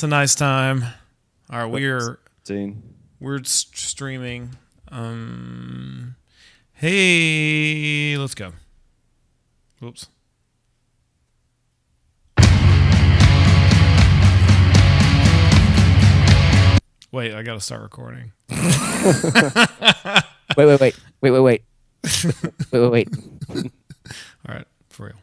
It's a nice time. All right, we're streaming. Hey, let's go. Whoops. Wait, I gotta start recording. Wait. Wait. All right, for real.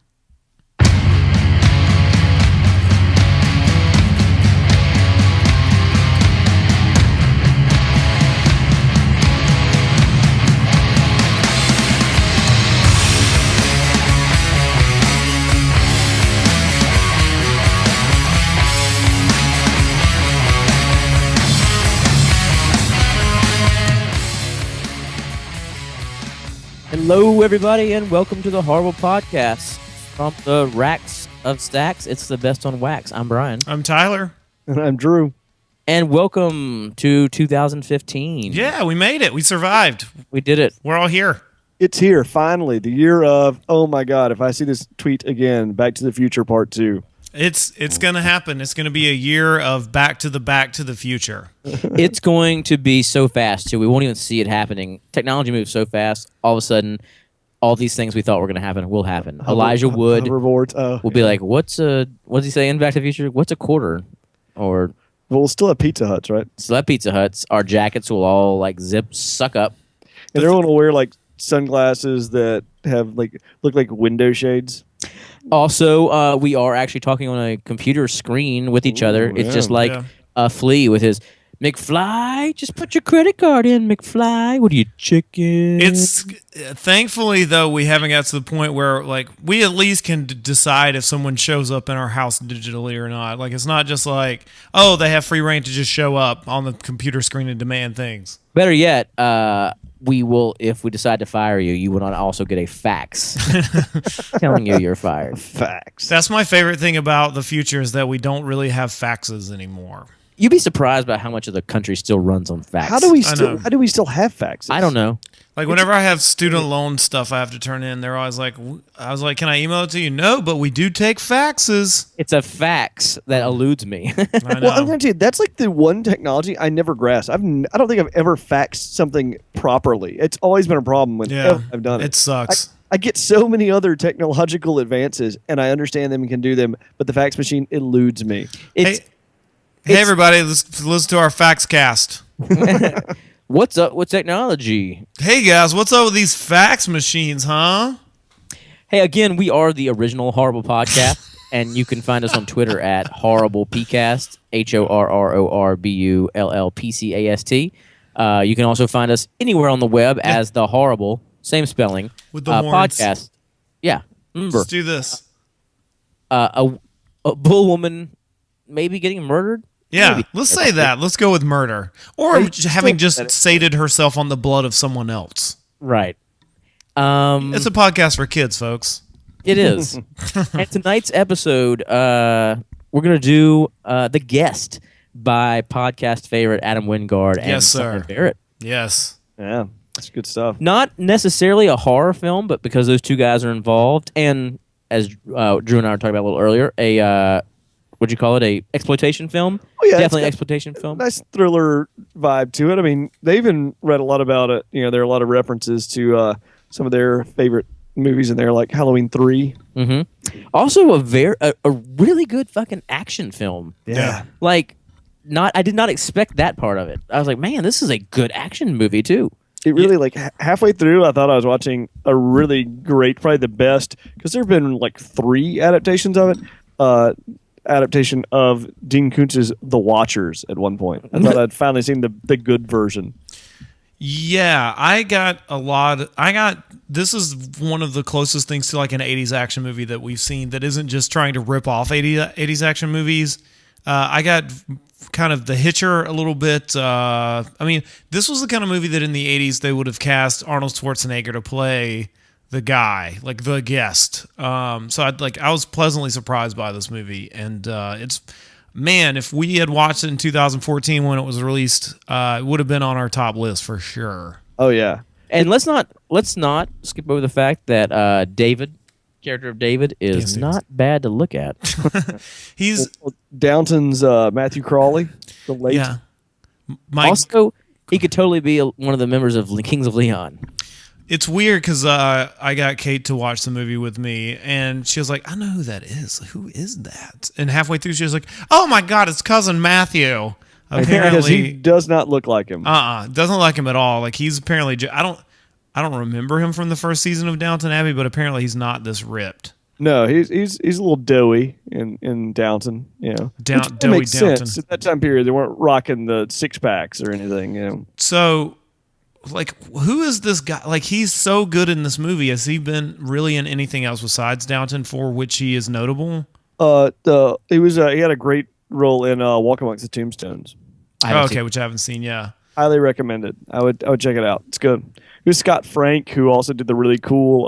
Hello, everybody, and welcome to the Horrible Podcast from the Racks of Stacks. It's the best on wax. I'm Brian. I'm Tyler. And I'm Drew. And welcome to 2015. Yeah, we made it. We survived. We did it. We're all here. It's here, finally. The year of, oh my God, if I see this tweet again, Back to the Future Part 2. It's going to happen. It's going to be a year of Back to the Future. It's going to be so fast, too. We won't even see it happening. Technology moves so fast. All of a sudden, all these things we thought were going to happen will happen. Elijah Wood will be like, what's he say in Back to the Future? What's a quarter? Or... Well, we'll still have Pizza Huts, right? Still have Pizza Huts. Our jackets will all, like, suck up. And everyone will wear, like, sunglasses that have, like, look like window shades. Also, we are actually talking on a computer screen with each other. It's just like a Flea with his McFly. Just put your credit card in, McFly. What are you, chicken? It's thankfully though we haven't got to the point where like we at least can decide if someone shows up in our house digitally or not. Like it's not just like they have free reign to just show up on the computer screen and demand things. Better yet, we will, if we decide to fire you, you will not also get a fax telling you you're fired. Fax. That's my favorite thing about the future is that we don't really have faxes anymore. You'd be surprised by how much of the country still runs on fax. How do we still have faxes? I don't know. Like whenever I have student loan stuff I have to turn in, they're always like, I was like, can I email it to you? No, but we do take faxes. It's a fax that eludes me. I know. Well, I'm going to tell you, that's like the one technology I never grasped. I don't think I've ever faxed something properly. It's always been a problem whenever I've done it. It sucks. I get so many other technological advances, and I understand them and can do them, but the fax machine eludes me. Hey everybody, let's listen to our fax cast. What's up with technology? Hey guys, what's up with these fax machines, huh? Hey, again, we are the original Horrible Podcast, and you can find us on Twitter at HorriblePcast, HorrorBullPcast. You can also find us anywhere on the web as The Horrible, same spelling, with the horns. Podcast. Yeah, remember. Let's do this. A bull woman maybe getting murdered? Yeah, Maybe. let's say that. Let's go with murder. Or having just sated herself on the blood of someone else. Right. It's a podcast for kids, folks. It is. And tonight's episode, we're going to do The Guest by podcast favorite Adam Wingard and Summer Barrett. Yes. Yeah, that's good stuff. Not necessarily a horror film, but because those two guys are involved, and as Drew and I were talking about a little earlier, what'd you call it? A exploitation film? Oh, yeah, definitely an exploitation film. Nice thriller vibe to it. I mean, they even read a lot about it. You know, there are a lot of references to some of their favorite movies in there, like Halloween 3. Mm-hmm. Also, a really good fucking action film. Yeah. Like, I did not expect that part of it. I was like, man, this is a good action movie too. It really, like, halfway through, I thought I was watching a really great, probably the best, because there have been, like, 3 adaptations of it. Adaptation of Dean Koontz's The Watchers at one point. I thought I'd finally seen the good version. Yeah, this is one of the closest things to like an 80s action movie that we've seen that isn't just trying to rip off 80s action movies. I got kind of The Hitcher a little bit. I mean, this was the kind of movie that in the 80s they would have cast Arnold Schwarzenegger to play the guy, like the guest. So I was pleasantly surprised by this movie, and if we had watched it in 2014 when it was released, it would have been on our top list for sure. Oh yeah, and let's not skip over the fact that David character of David is not bad to look at. He's Downton's Matthew Crawley, the late. yeah. Mike, Also, he could totally be one of the members of Kings of Leon. it's weird because I got Kate to watch the movie with me, and she was like, "I know who that is. Who is that?" And halfway through, she was like, "Oh my God, it's cousin Matthew." Because Apparently, he does not look like him. doesn't like him at all. Like he's apparently, I don't remember him from the first season of Downton Abbey, but apparently he's not this ripped. No, he's a little doughy in Downton, you know. Which Doughy makes Downton. sense. At that time period, they weren't rocking the six packs or anything, you know. So, like, who is this guy? Like, he's so good in this movie. Has he been really in anything else besides Downton for which he is notable? He had a great role in Walk Amongst the Tombstones. Which I haven't seen. Yeah, Highly recommended. I would check it out. It's good. It was Scott Frank who also did the really cool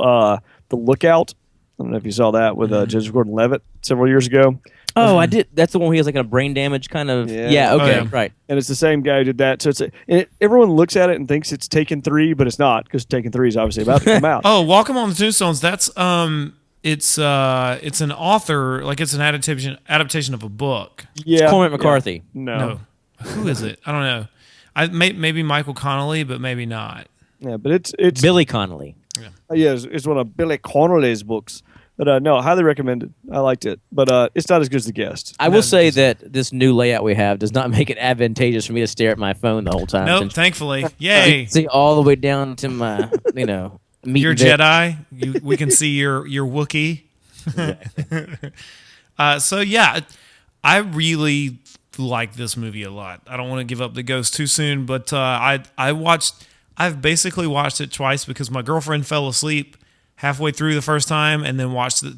The Lookout. I don't know if you saw that with Joseph Gordon-Levitt several years ago. Oh, I did. That's the one where he has like a brain damage kind of. Yeah. Okay. Right. And it's the same guy who did that. So everyone looks at it and thinks it's Taken 3, but it's not because Taken 3 is obviously about to come out. Oh, Welcome on the Tombstones. That's it's an author, like it's an adaptation of a book. Yeah, It's Cormac McCarthy. No. Who is it? I don't know. Maybe Michael Connolly, but maybe not. Yeah, but it's Billy Connolly. it's one of Billy Connolly's books. But no, highly recommended. I liked it, but it's not as good as The Guest. I will say that this new layout we have does not make it advantageous for me to stare at my phone the whole time. Nope, thankfully. Yay. See all the way down to my, meat Your and dip. Jedi. We can see your Wookiee. So yeah, I really like this movie a lot. I don't want to give up the ghost too soon, but I've basically watched it twice because my girlfriend fell asleep halfway through the first time and then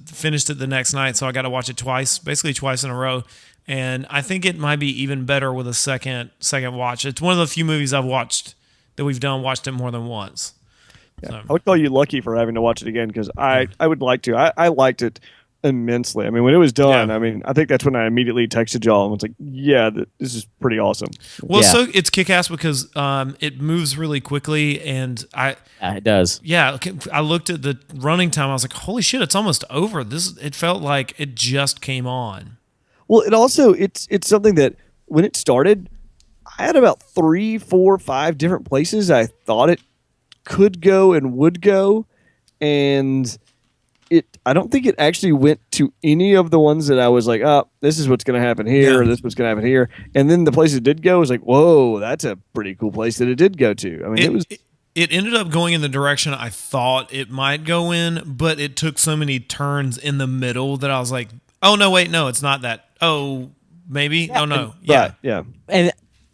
finished it the next night, so I got to watch it basically twice in a row. And I think it might be even better with a second watch. It's one of the few movies I've watched that we've watched it more than once. Yeah. So. I would call you lucky for having to watch it again because I would like to. I liked it immensely. I mean, when it was done, Yeah. I mean, I think that's when I immediately texted y'all and was like, yeah, this is pretty awesome. Well, Yeah. so it's kick-ass because it moves really quickly, and It does. Yeah, I looked at the running time. I was like, "Holy shit, it's almost over." It felt like it just came on. Well, it also it's something that when it started, I had about 3, 4, 5 different places I thought it could go and would go, and I don't think it actually went to any of the ones that I was like, oh, this is what's going to happen here, or this is what's going to happen here. And then the place it did go was like, whoa, that's a pretty cool place that it did go to. I mean, it ended up going in the direction I thought it might go in, but it took so many turns in the middle that I was like, oh, no, wait, no, it's not that. Oh, maybe? Oh, no. Yeah. Right, yeah. And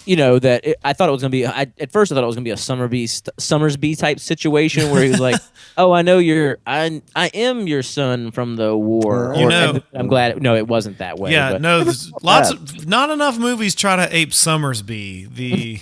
I thought it was gonna be. At first, I thought it was gonna be a Summersby type situation where he was like, "Oh, I know I am your son from the war." And I'm glad. No, it wasn't that way. Yeah, but. no, there's not enough movies try to ape Summersby, the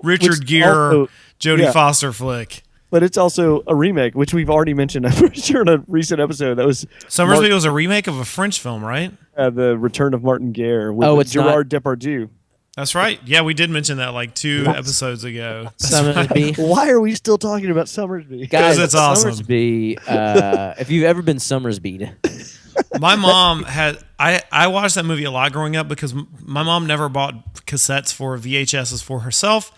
Richard Gere, Jodie Foster flick. But it's also a remake, which we've already mentioned, I'm pretty sure, in a recent episode. That was Summersby was a remake of a French film, right? The Return of Martin Guerre with Gerard Depardieu. That's right. Yeah, we did mention that like 2 episodes ago. Summersby. Why are we still talking about Summersby? Guys, it's awesome. Summersby. If you've ever been Summersby'd, My mom had I watched that movie a lot growing up because my mom never bought cassettes for VHSs for herself,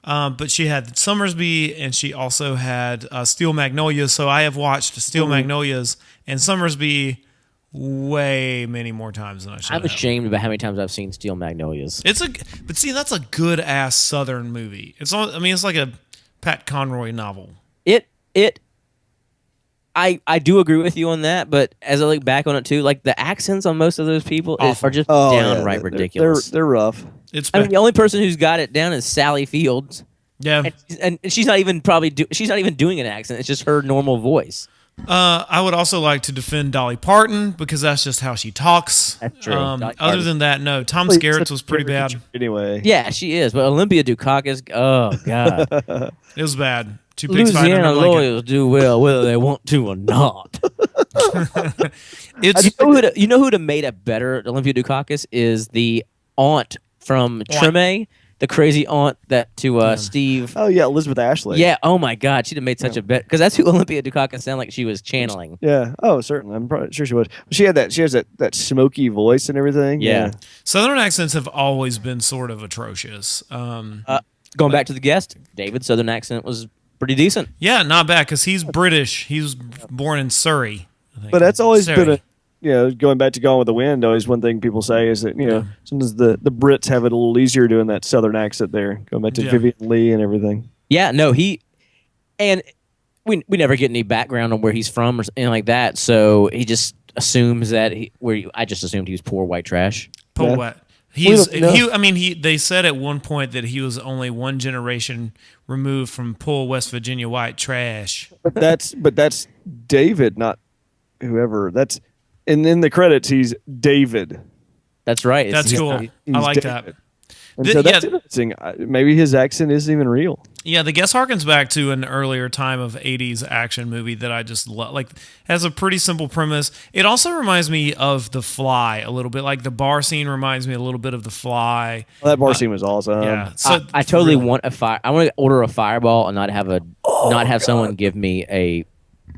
but she had Summersby and she also had Steel Magnolias. So I have watched Steel Magnolias and Summersby way many more times than I should. I'm ashamed about how many times I've seen Steel Magnolias. But see, that's a good ass Southern movie. It's like a Pat Conroy novel. I do agree with you on that, but as I look back on it too, like the accents on most of those people are just downright ridiculous. They're rough. I mean, the only person who's got it down is Sally Fields. Yeah, and she's not even she's not even doing an accent. It's just her normal voice. I would also like to defend Dolly Parton because that's just how she talks. That's true. Other than that, no. Tom Skerritt's was pretty bad. Anyway. Yeah, she is. But Olympia Dukakis, oh, God. It was bad. 2 pigs fighting Louisiana under a blanket. lawyers do well whether they want to or not. It's you know who'd have made a better Olympia Dukakis is the aunt from Treme. the crazy aunt that to Steve. Oh yeah, Elizabeth Ashley. Yeah. Oh my God, she'd have made such a bet because that's who Olympia Dukakis sounded like she was channeling. Yeah. Oh, certainly. I'm probably sure she was. She had that. She has that smoky voice and everything. Yeah. Southern accents have always been sort of atrocious. Going back to the guest, David's Southern accent was pretty decent. Yeah, not bad because he's British. He was born in Surrey. I think. But that's always Surrey. been going back to Gone with the Wind. Always one thing people say is that sometimes the Brits have it a little easier doing that Southern accent there. Going back to Vivian Lee and everything. Yeah. No, and we never get any background on where he's from or anything like that. So he just assumes that I just assumed he was poor white trash. Poor Yeah. white. They said at one point that he was only one generation removed from poor West Virginia white trash. But that's David, not whoever. And in the credits, he's David. That's right. That's cool. He's I like David. that. And so that's interesting. Maybe his accent isn't even real. Yeah, the guest harkens back to an earlier time of 80s action movie that I just love. Like, has a pretty simple premise. It also reminds me of The Fly a little bit. Like, the bar scene reminds me a little bit of The Fly. Well, that bar scene was awesome. Yeah. So I totally want a fire. I want to order a Fireball and not have someone give me a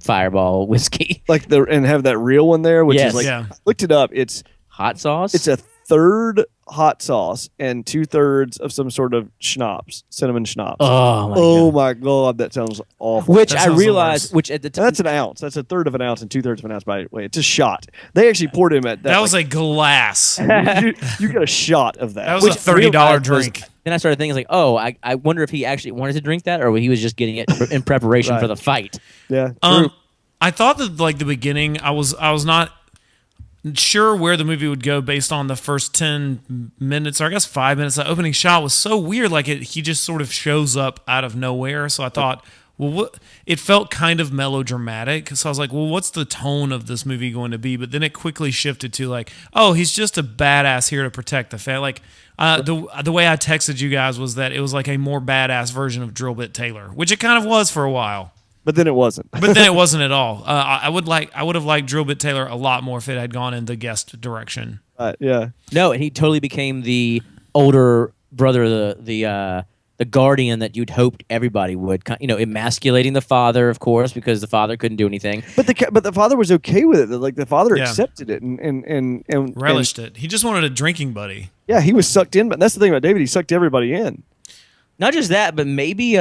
Fireball whiskey. And have that real one there, which Yes. is like Yeah. I looked it up. It's Hot sauce. a third hot sauce and 2/3 of some sort of schnapps, cinnamon schnapps. Oh my God. My God, that sounds awful. Which That I sounds the realized, worst. which at the time, That's an ounce. That's 1/3 of an ounce and 2/3 of an ounce. By the way, it's a shot. They actually poured him at that. that was a glass. you get a shot of that. That was a $30 drink. then I started thinking, like, oh, I wonder if he actually wanted to drink that or he was just getting it in preparation for the fight. yeah. True. I thought that like the beginning, I was not sure where the movie would go based on the first 10 minutes, or I guess 5 minutes. The opening shot was so weird. Like he just sort of shows up out of nowhere. So I thought, well, it felt kind of melodramatic. So I was like, well, what's the tone of this movie going to be? But then it quickly shifted to like, oh, he's just a badass here to protect the family. Like the way I texted you guys was that it was like a more badass version of Drill Bit Taylor, which it kind of was for a while. But then it wasn't. But then it wasn't at all. I would have liked Drill Bit Taylor a lot more if it had gone in the guest direction. Yeah. No, and he totally became the older brother, the guardian that you'd hoped everybody would. Emasculating the father, of course, because the father couldn't do anything. But the father was okay with it. Like the father accepted it and Relished it. He just wanted a drinking buddy. Yeah, he was sucked in. But that's the thing about David. He sucked everybody in. Not just that, but maybe.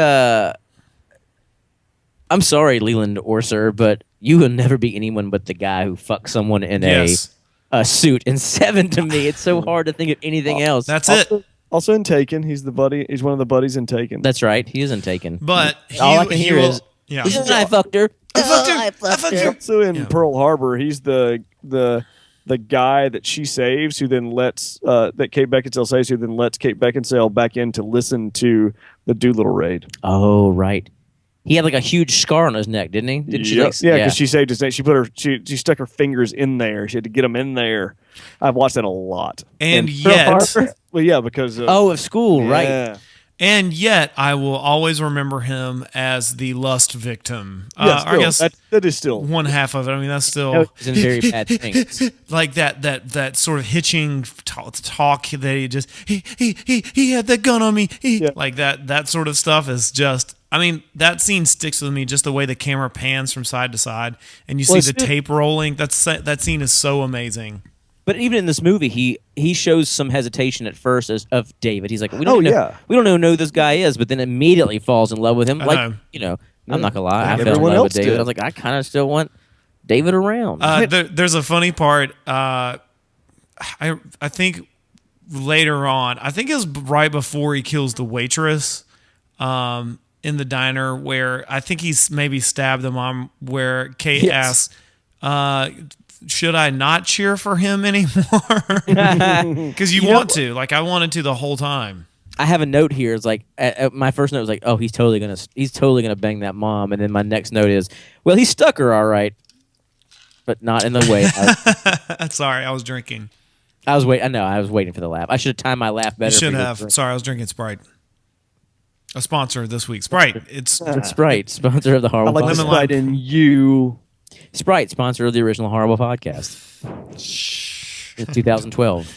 I'm sorry, Leland Orser, but you will never be anyone but the guy who fucks someone in a suit in Seven. To me, it's so hard to think of anything else. That's it. Also in Taken, he's the buddy. He's one of the buddies in Taken. That's right. He isn't Taken. But all I can hear is, yeah. I fucked her. I fucked her. Also in Pearl Harbor, he's the guy that she saves, who then lets that Kate Beckinsale saves, who then lets Kate Beckinsale back in to listen to the Doolittle raid. Oh, right. He had like a huge scar on his neck, didn't he? Didn't she? Yeah, because she saved his neck. She stuck her fingers in there. She had to get them in there. I've watched that a lot. And Pearl yet, Harbor, well, yeah, because of school, right? yeah. And yet, I will always remember him as the lust victim. Yeah, I guess that is still one half of it. I mean, that's still He's in very bad things. like that sort of hitching talk that he had that gun on me. Like that sort of stuff is just. I mean, that scene sticks with me. Just the way the camera pans from side to side, and you see the tape rolling. That scene is so amazing. But even in this movie, he shows some hesitation at first of David. He's like, we don't know who this guy is, but then immediately falls in love with him. I'm not gonna lie, I fell in love with David. I was like, I kind of still want David around. There's a funny part. I think later on, I think it was right before he kills the waitress. In the diner, where I think he's maybe stabbed the mom, where Kate asks, should I not cheer for him anymore? Because you want to. Like, I wanted to the whole time. I have a note here. It's like my first note was like, oh, he's totally gonna bang that mom, and then my next note is, well, he stuck her all right, but not in the way. Sorry, I was drinking. I was waiting for the laugh. I should have timed my laugh better. You should have. Sorry, I was drinking Sprite. A sponsor this week. Sprite. It's Sprite, sponsor of the Horrible I like Podcast. Sprite and you. Sprite, sponsor of the original Horrible Podcast. In 2012.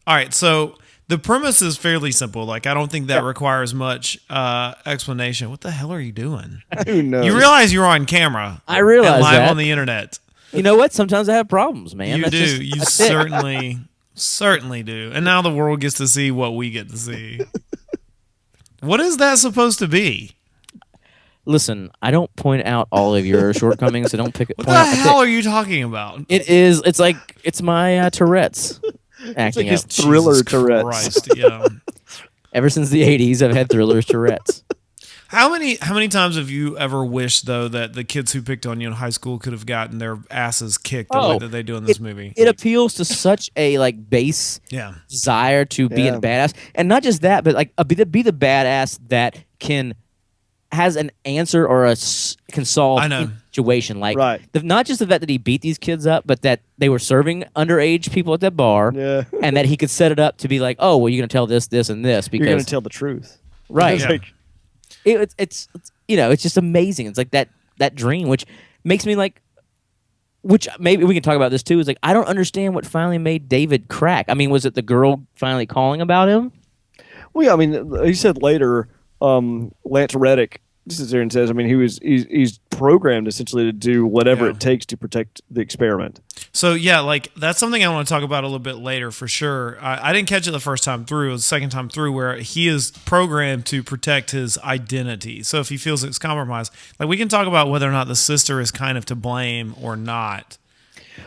all right, so The premise is fairly simple. Like, I don't think that requires much explanation. What the hell are you doing? Who knows? You realize you're on camera. I realize and live that. on the internet. You know what? Sometimes I have problems, man. You That's do. just- You that's it. certainly do. And now the world gets to see what we get to see. What is that supposed to be? Listen, I don't point out all of your shortcomings. So don't pick it. What point the out the hell are you talking about? It is. It's like it's my Tourette's It's acting like his up. thriller Jesus Tourette's. Christ, yeah. Ever since the '80s, I've had thrillers Tourette's. How many times have you ever wished though that the kids who picked on you in high school could have gotten their asses kicked the way that they do in this movie? It appeals to such a like base Yeah. desire to be a Yeah. badass, and not just that, but like be the badass that has an answer or can solve I know. a situation. Like Right. not just the fact that he beat these kids up, but that they were serving underage people at that bar, Yeah. and that he could set it up to be like, oh, well, you're gonna tell this, this, and this You're going because to tell the truth. right. It's Yeah. like, It's it's just amazing. It's like that dream, which makes me like, which maybe we can talk about this too. Is like I don't understand what finally made David crack. I mean, was it the girl finally calling about him? well, yeah, I mean, he said later, Lance Reddick, this is Aaron says, I mean, he's programmed essentially to do whatever Yeah. it takes to protect the experiment. So yeah, like that's something I want to talk about a little bit later for sure. I didn't catch it the first time through. It was the second time through where he is programmed to protect his identity. So if he feels it's compromised, like we can talk about whether or not the sister is kind of to blame or not.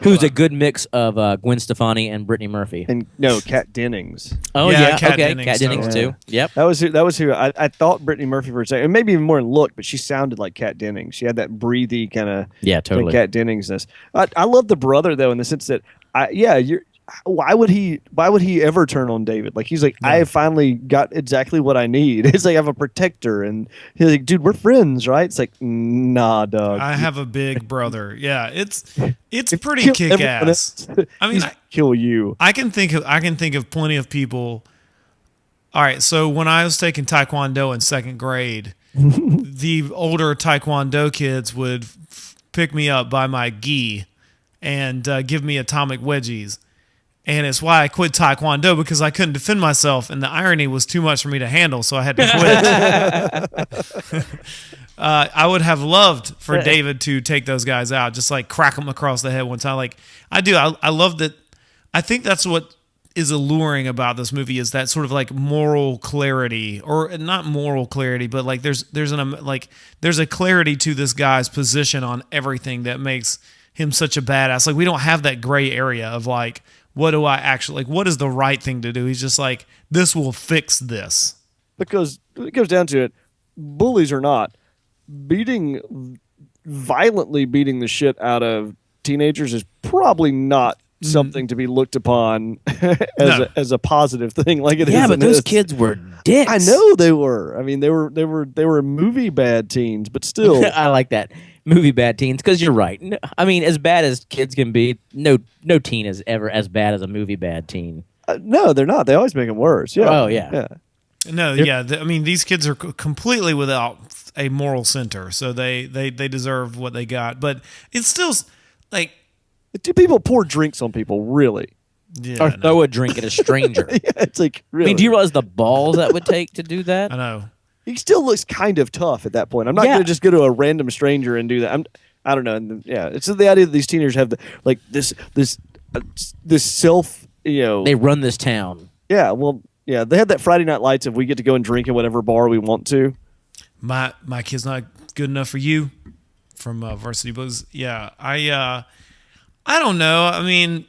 Who's a good mix of Gwen Stefani and Brittany Murphy? And no, Kat Dennings. Oh Yeah, yeah, Kat okay, Dennings, Kat Dennings totally. too. Yep. That was who I thought Brittany Murphy for a second, and maybe even more in look, but she sounded like Kat Dennings. She had that breathy kind of Yeah, totally. Kat Denningsness. I love the brother though, in the sense that why would he ever turn on David? Like he's like, I have finally got exactly what I need. It's like I have a protector, and he's like, dude, we're friends, right? It's like, nah, dog. I have a big brother. Yeah, it's If pretty you kick kill everyone ass. else, I mean, he's kill you. I can think of plenty of people. All right, so when I was taking Taekwondo in second grade, the older Taekwondo kids would pick me up by my gi and give me atomic wedgies. And it's why I quit Taekwondo, because I couldn't defend myself, and the irony was too much for me to handle, so I had to quit. I would have loved for David to take those guys out, just like crack them across the head one time. Like I do. I love that. I think that's what is alluring about this movie, is that sort of like moral clarity, or not moral clarity, but like there's a clarity to this guy's position on everything that makes him such a badass. Like we don't have that gray area of like, what do I actually like? What is the right thing to do? He's just like, this will fix this. Because it comes down to it, bullies or not, violently beating the shit out of teenagers is probably not something to be looked upon as a positive thing, like it is. Yeah, but in those this. kids were dicks. I know they were. I mean, they were movie bad teens, but still. I like that movie bad teens, because you're right. No, I mean, as bad as kids can be, no teen is ever as bad as a movie bad teen. No, they're not. They always make them worse. Yeah. Oh, yeah. Yeah. No, yeah. I mean, these kids are completely without a moral center, so they deserve what they got. But it's still like, Do people pour drinks on people? Really? yeah, Or no, throw a drink at a stranger. Yeah, it's like I really. mean, do you realize the balls that would take to do that? I know. He still looks kind of tough at that point. I'm not Yeah. going to just go to a random stranger and do that. I don't know. And yeah, it's the idea that these teenagers have this self. They run this town. Yeah. Well. Yeah. They had that Friday Night Lights of we get to go and drink at whatever bar we want to. My kid's not good enough for you, from Varsity Blues. Yeah, I don't know. I mean,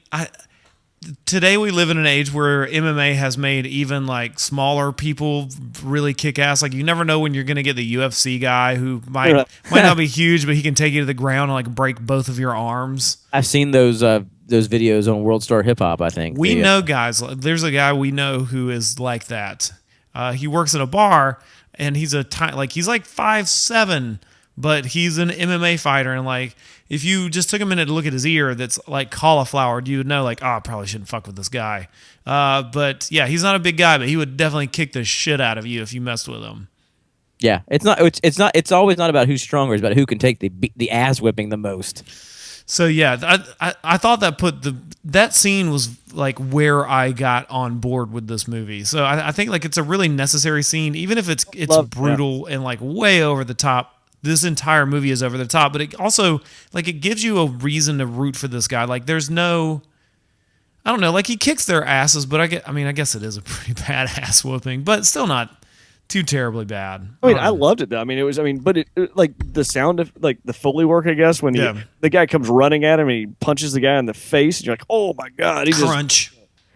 today we live in an age where MMA has made even like smaller people really kick ass. Like you never know when you're going to get the UFC guy who might not be huge, but he can take you to the ground and like break both of your arms. I've seen those videos on World Star Hip Hop, I think. We know guys. There's a guy we know who is like that. He works at a bar, and he's he's like 5'7", but he's an MMA fighter, and like if you just took a minute to look at his ear that's like cauliflowered, you would know like, I probably shouldn't fuck with this guy. But yeah, he's not a big guy, but he would definitely kick the shit out of you if you messed with him. Yeah, it's always not about who's stronger. It's about who can take the ass whipping the most. So yeah, I thought that scene was like where I got on board with this movie. So I think like it's a really necessary scene, even if it's brutal and like way over the top. This entire movie is over the top, but it also like it gives you a reason to root for this guy. Like there's no, I don't know, like he kicks their asses, but I guess it is a pretty bad ass whooping, but still not too terribly bad. I mean, I loved it though. I mean, but it like the sound of like the Foley work, I guess, when the guy comes running at him and he punches the guy in the face, and you're like, oh my god, he crunch.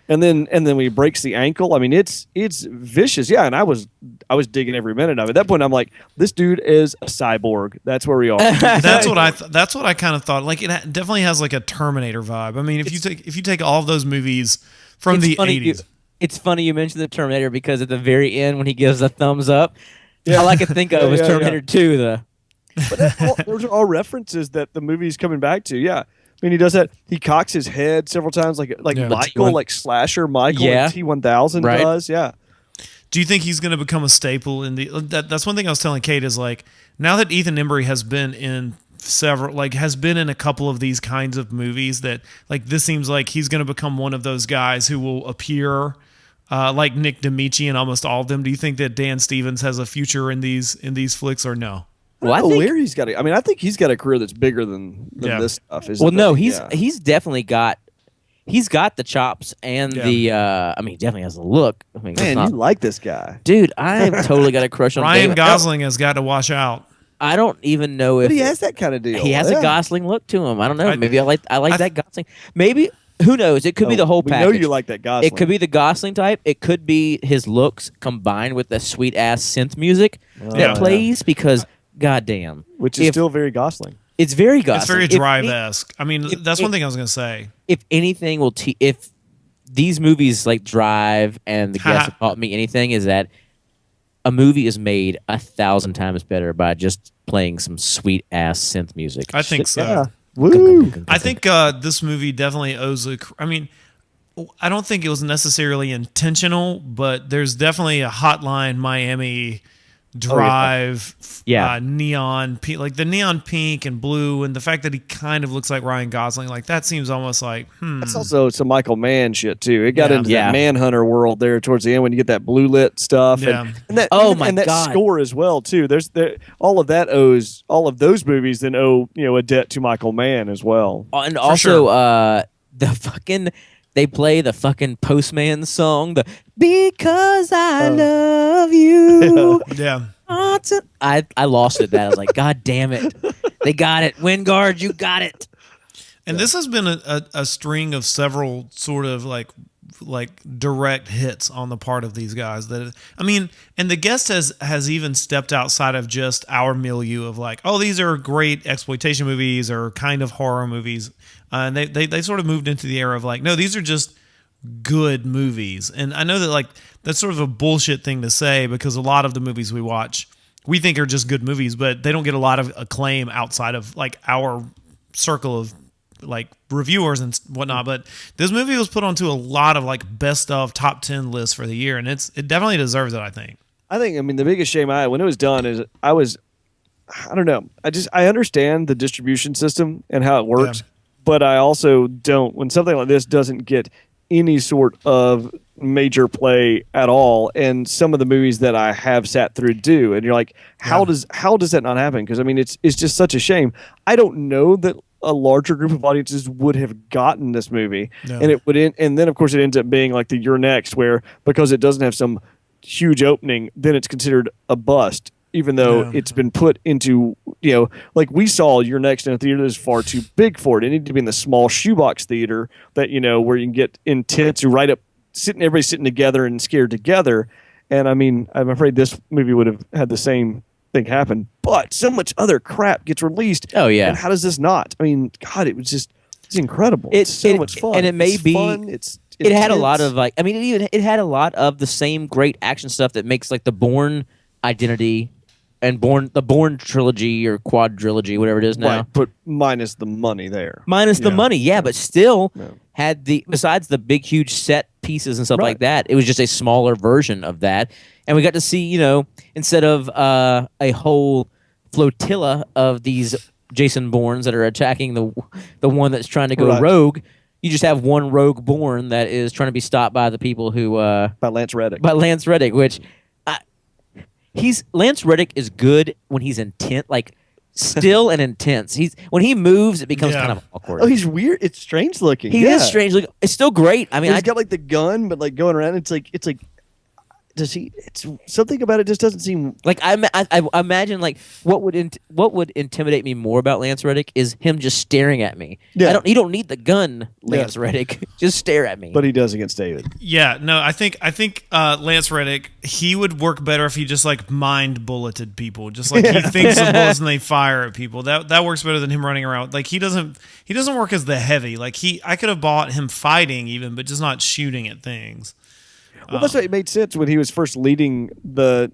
And then when he breaks the ankle, I mean, it's vicious. Yeah, and I was digging every minute of it. At that point, I'm like, this dude is a cyborg. That's where we are. That's what I kind of thought. Like it definitely has like a Terminator vibe. I mean, if you take all of those movies from the 80s. It's funny you mentioned the Terminator because at the very end when he gives a thumbs up, all I could think of was Terminator 2. But those are all references that the movie's coming back to. Yeah. I mean, he does that. He cocks his head several times, like Michael, like Slasher Michael in T-1000 does. Yeah. Do you think he's going to become a staple in the? That's one thing I was telling Kate is like now that Ethan Embry has been in a couple of these kinds of movies that like this seems like he's going to become one of those guys who will appear like Nick D'Amici in almost all of them. Do you think that Dan Stevens has a future in these flicks or no? Well, I think where he's got. I think he's got a career that's bigger than this stuff. He's definitely got. He's got the chops and the. He definitely has the look. I mean, man, you like this guy, dude. I've totally got a crush on Ryan Gosling. Has got to watch out. I don't even know if he has that kind of deal. He has a Gosling look to him. I don't know. Maybe I like that Gosling. Maybe. Who knows? It could be the whole package. We know you like that Gosling. It could be the Gosling type. It could be his looks combined with the sweet ass synth music that plays because goddamn, which is still very Gosling. It's very Gosling. It's very Drive-esque. I mean, that's one thing I was going to say. If anything if these movies like Drive and The Guest have taught me anything is that a movie is made 1,000 times better by just playing some sweet ass synth music. I think so. Yeah. Woo. I think this movie definitely owes I don't think it was necessarily intentional, but there's definitely a Hotline Miami Drive, neon pink, like the neon pink and blue, and the fact that he kind of looks like Ryan Gosling, like that seems almost like That's also some Michael Mann shit too. It got into that Manhunter world there towards the end when you get that blue lit stuff, and that score as well too. All of that owes all of those movies then owe a debt to Michael Mann as well, and also the fucking. They play the fucking Postman song, the Because I Love You. Yeah. I lost it. I was like, God damn it. They got it. Wingard, you got it. And this has been a string of several sort of like direct hits on the part of these guys. And The Guest has even stepped outside of just our milieu of like, oh, these are great exploitation movies or kind of horror movies. And they sort of moved into the era of like, no, these are just good movies. And I know that like that's sort of a bullshit thing to say because a lot of the movies we watch we think are just good movies, but they don't get a lot of acclaim outside of like our circle of like reviewers and whatnot. But this movie was put onto a lot of like best of top 10 lists for the year, and it definitely deserves it. I think the biggest shame I had when it was done is I don't know. I understand the distribution system and how it works. Yeah. But I also don't, when something like this doesn't get any sort of major play at all, and some of the movies that I have sat through do, and you're like, how does that not happen? Because it's just such a shame. I don't know that a larger group of audiences would have gotten this movie, and it would, and then of course it ends up being like the You're Next, where because it doesn't have some huge opening, then it's considered a bust. Even though it's been put into, like we saw You're Next in a theater that's far too big for it. It needed to be in the small shoebox theater that, where you can get intense, everybody sitting together and scared together. And I'm afraid this movie would have had the same thing happen. But so much other crap gets released. Oh, yeah. And how does this not? God, it's incredible. It's so much fun. And it it's fun. It had a lot of it had a lot of the same great action stuff that makes like the Bourne identity and the Bourne trilogy or quadrilogy, whatever it is now. Right, but minus the money there. The money, but still had besides the big, huge set pieces and stuff like that, it was just a smaller version of that. And we got to see, instead of a whole flotilla of these Jason Bournes that are attacking the one that's trying to go Right. rogue. You just have one rogue Bourne that is trying to be stopped by the people who By Lance Reddick. by Lance Reddick, which Lance Reddick is good when he's intent, like still and intense. When he moves, it becomes kind of awkward. Oh, he's weird. It's strange looking. He is strange. Like, it's still great. I mean, He's got like the gun, but like going around, it's like. Does he? It's something about it just doesn't seem. like I imagine like what would intimidate me more about Lance Reddick is him just staring at me. Yeah. You don't need the gun, Lance Reddick. Just stare at me. But he does against David. Yeah, no, I think Lance Reddick, he would work better if he just like mind bulleted people, just like he thinks of bullets and they fire at people. That works better than him running around. Like he doesn't work as the heavy. Like I could have bought him fighting even, but just not shooting at things. Well, that's why it made sense when he was first leading the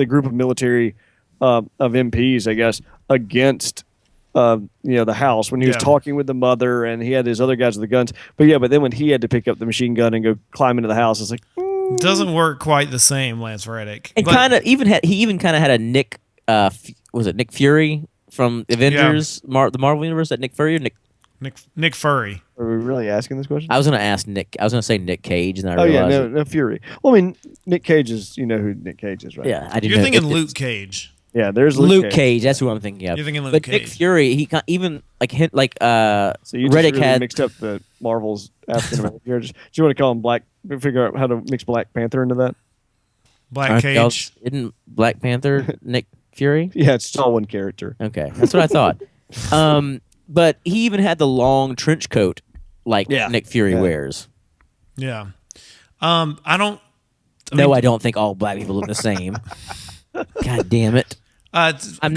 group of military of MPs, I guess, against the House when he was talking with the mother and he had his other guys with the guns. But then when he had to pick up the machine gun and go climb into the house, it's like doesn't work quite the same, Lance Reddick. And he even kind of had a Nick was it Nick Fury from Avengers the Marvel universe? That Nick Fury or Nick Fury. Are we really asking this question? I was going to ask Nick. I was going to say Nick Cage, and I realized no Fury. Well, I mean, Nick Cage is who Nick Cage is, right? Yeah, I do. You're thinking Luke Cage. Yeah, there's Luke Cage. That's who I'm thinking of. You're thinking Luke but Cage. Nick Fury, he even like hint like So you Reddick just really had mixed up the Marvel's African American. Do you want to call him Black? Figure out how to mix Black Panther into that. Black Cage. Isn't Black Panther Nick Fury? Yeah, it's all one character. Okay, that's what I thought. But he even had the long trench coat like Nick Fury wears. Yeah. I don't think all black people look the same. God damn it. I'm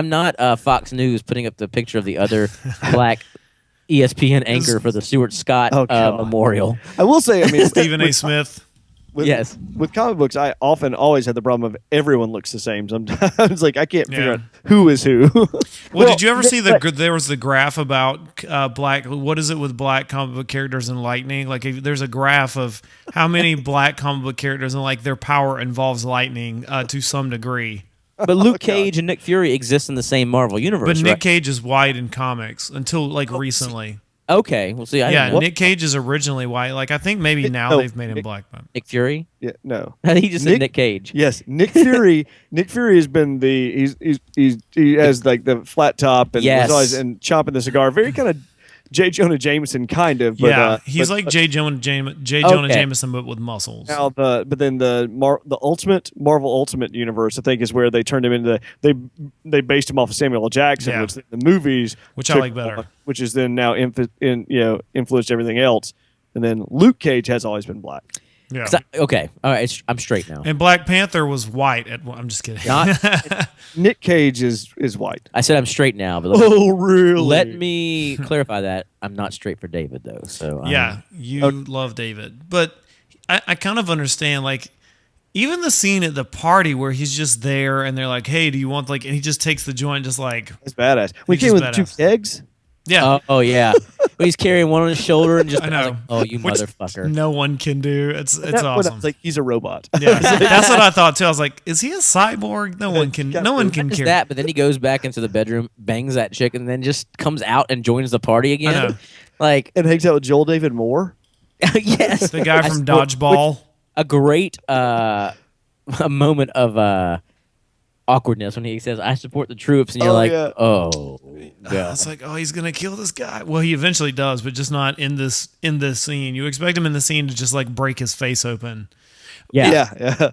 not Fox News putting up the picture of the other black ESPN anchor for the Stuart Scott Memorial. I will say, I mean, Stephen A. Smith. With comic books, I often always had the problem of everyone looks the same. Sometimes, like I can't figure out who is who. Well, did you ever see there was the graph about black? What is it with black comic book characters and lightning? Like, there's a graph of how many black comic book characters and like their power involves lightning to some degree. But Luke Cage and Nick Fury exist in the same Marvel universe. But Nick right? Cage is white in comics until like recently. Okay, we'll see. Nick Cage is originally white. Like I think maybe now they've made him black. Nick Fury? Yeah, no. He just said Nick Cage. Yes, Nick Fury. Nick Fury has been he has like the flat top and was always and chopping the cigar. Very kind of J. Jonah Jameson kind of. But, he's like J. Jonah Jameson, but with muscles. Now but then the Marvel Ultimate universe, I think, is where they turned him into they based him off of Samuel L. Jackson, which the movies, which I like better, which is then now influenced everything else. And then Luke Cage has always been black. Yeah. Okay. All right. I'm straight now. And Black Panther was white. I'm just kidding. Nick Cage is white. I said I'm straight now, but really? Let me clarify that I'm not straight for David though. So you love David, but I kind of understand. Like even the scene at the party where he's just there and they're like, "Hey, do you want like?" and he just takes the joint, just like it's badass. We came with 2 kegs. Yeah. Oh yeah. He's carrying one on his shoulder and just I know. Like, you motherfucker. No one can do. It's awesome. I was like, he's a robot. Yeah, that's what I thought too. I was like, is he a cyborg? No one can carry that. But then he goes back into the bedroom, bangs that chick, and then just comes out and joins the party again. Like and hangs out with Joel David Moore. Yes, the guy from Dodgeball. A great a moment of awkwardness when he says, "I support the troops," and you're "Oh, God." It's like, oh, he's gonna kill this guy. Well, he eventually does, but just not in this scene. You expect him in the scene to just like break his face open. Yeah.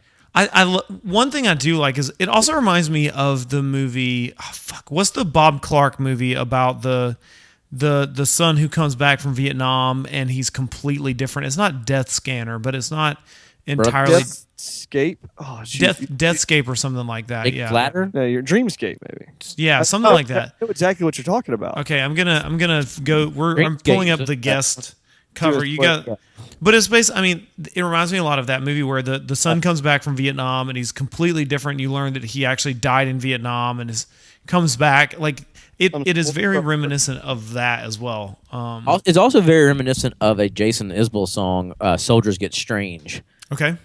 One thing I do like is it also reminds me of the movie. What's the Bob Clark movie about the son who comes back from Vietnam and he's completely different? It's not Death Scanner, but it's not entirely. Deathscape? Oh, Deathscape or something like that. Big Flatter? No, your Dreamscape maybe. Yeah, something like that. I know exactly what you're talking about. Okay, I'm gonna go. I'm pulling up the guest cover. You got, but it's basically. I mean, it reminds me a lot of that movie where the son comes back from Vietnam and he's completely different. You learn that he actually died in Vietnam and comes back. Like it is very reminiscent of that as well. It's also very reminiscent of a Jason Isbell song, "Soldiers Get Strange." Okay.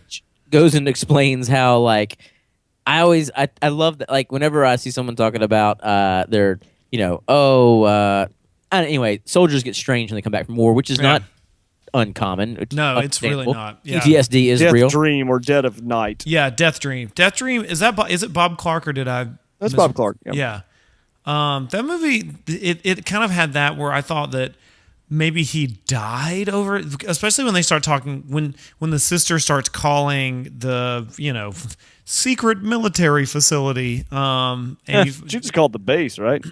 Goes and explains how like I love that, like whenever I see someone talking about their Anyway, soldiers get strange when they come back from war, which is not uncommon. No, it's really not. Yeah. PTSD is Death real. Dream or Dead of Night. Yeah, Death Dream. Death Dream is it Bob Clark or did I? That's Bob Clark. Yeah. That movie it kind of had that where I thought that maybe he died over it, especially when they start talking when the sister starts calling the secret military facility. And she just called the base, right?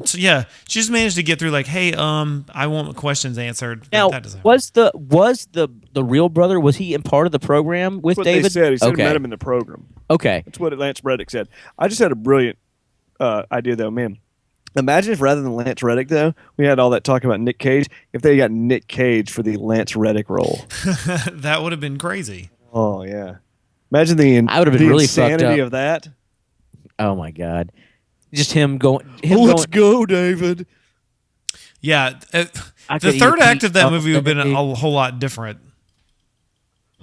So yeah, she just managed to get through like, hey, I want my questions answered. Now, that doesn't was the real brother? Was he in part of the program with That's what David? they said. He said okay. he met him in the program. Okay, That's what Lance Reddick said. I just had a brilliant idea though, man. Imagine if rather than Lance Reddick though, we had all that talk about Nick Cage. If they got Nick Cage for the Lance Reddick role, that would have been crazy. Oh yeah. Imagine the I would have been really insanity fucked up. of that. Oh my god, just him going. Let's go, David. Yeah, the third act of that movie would have been a whole lot different.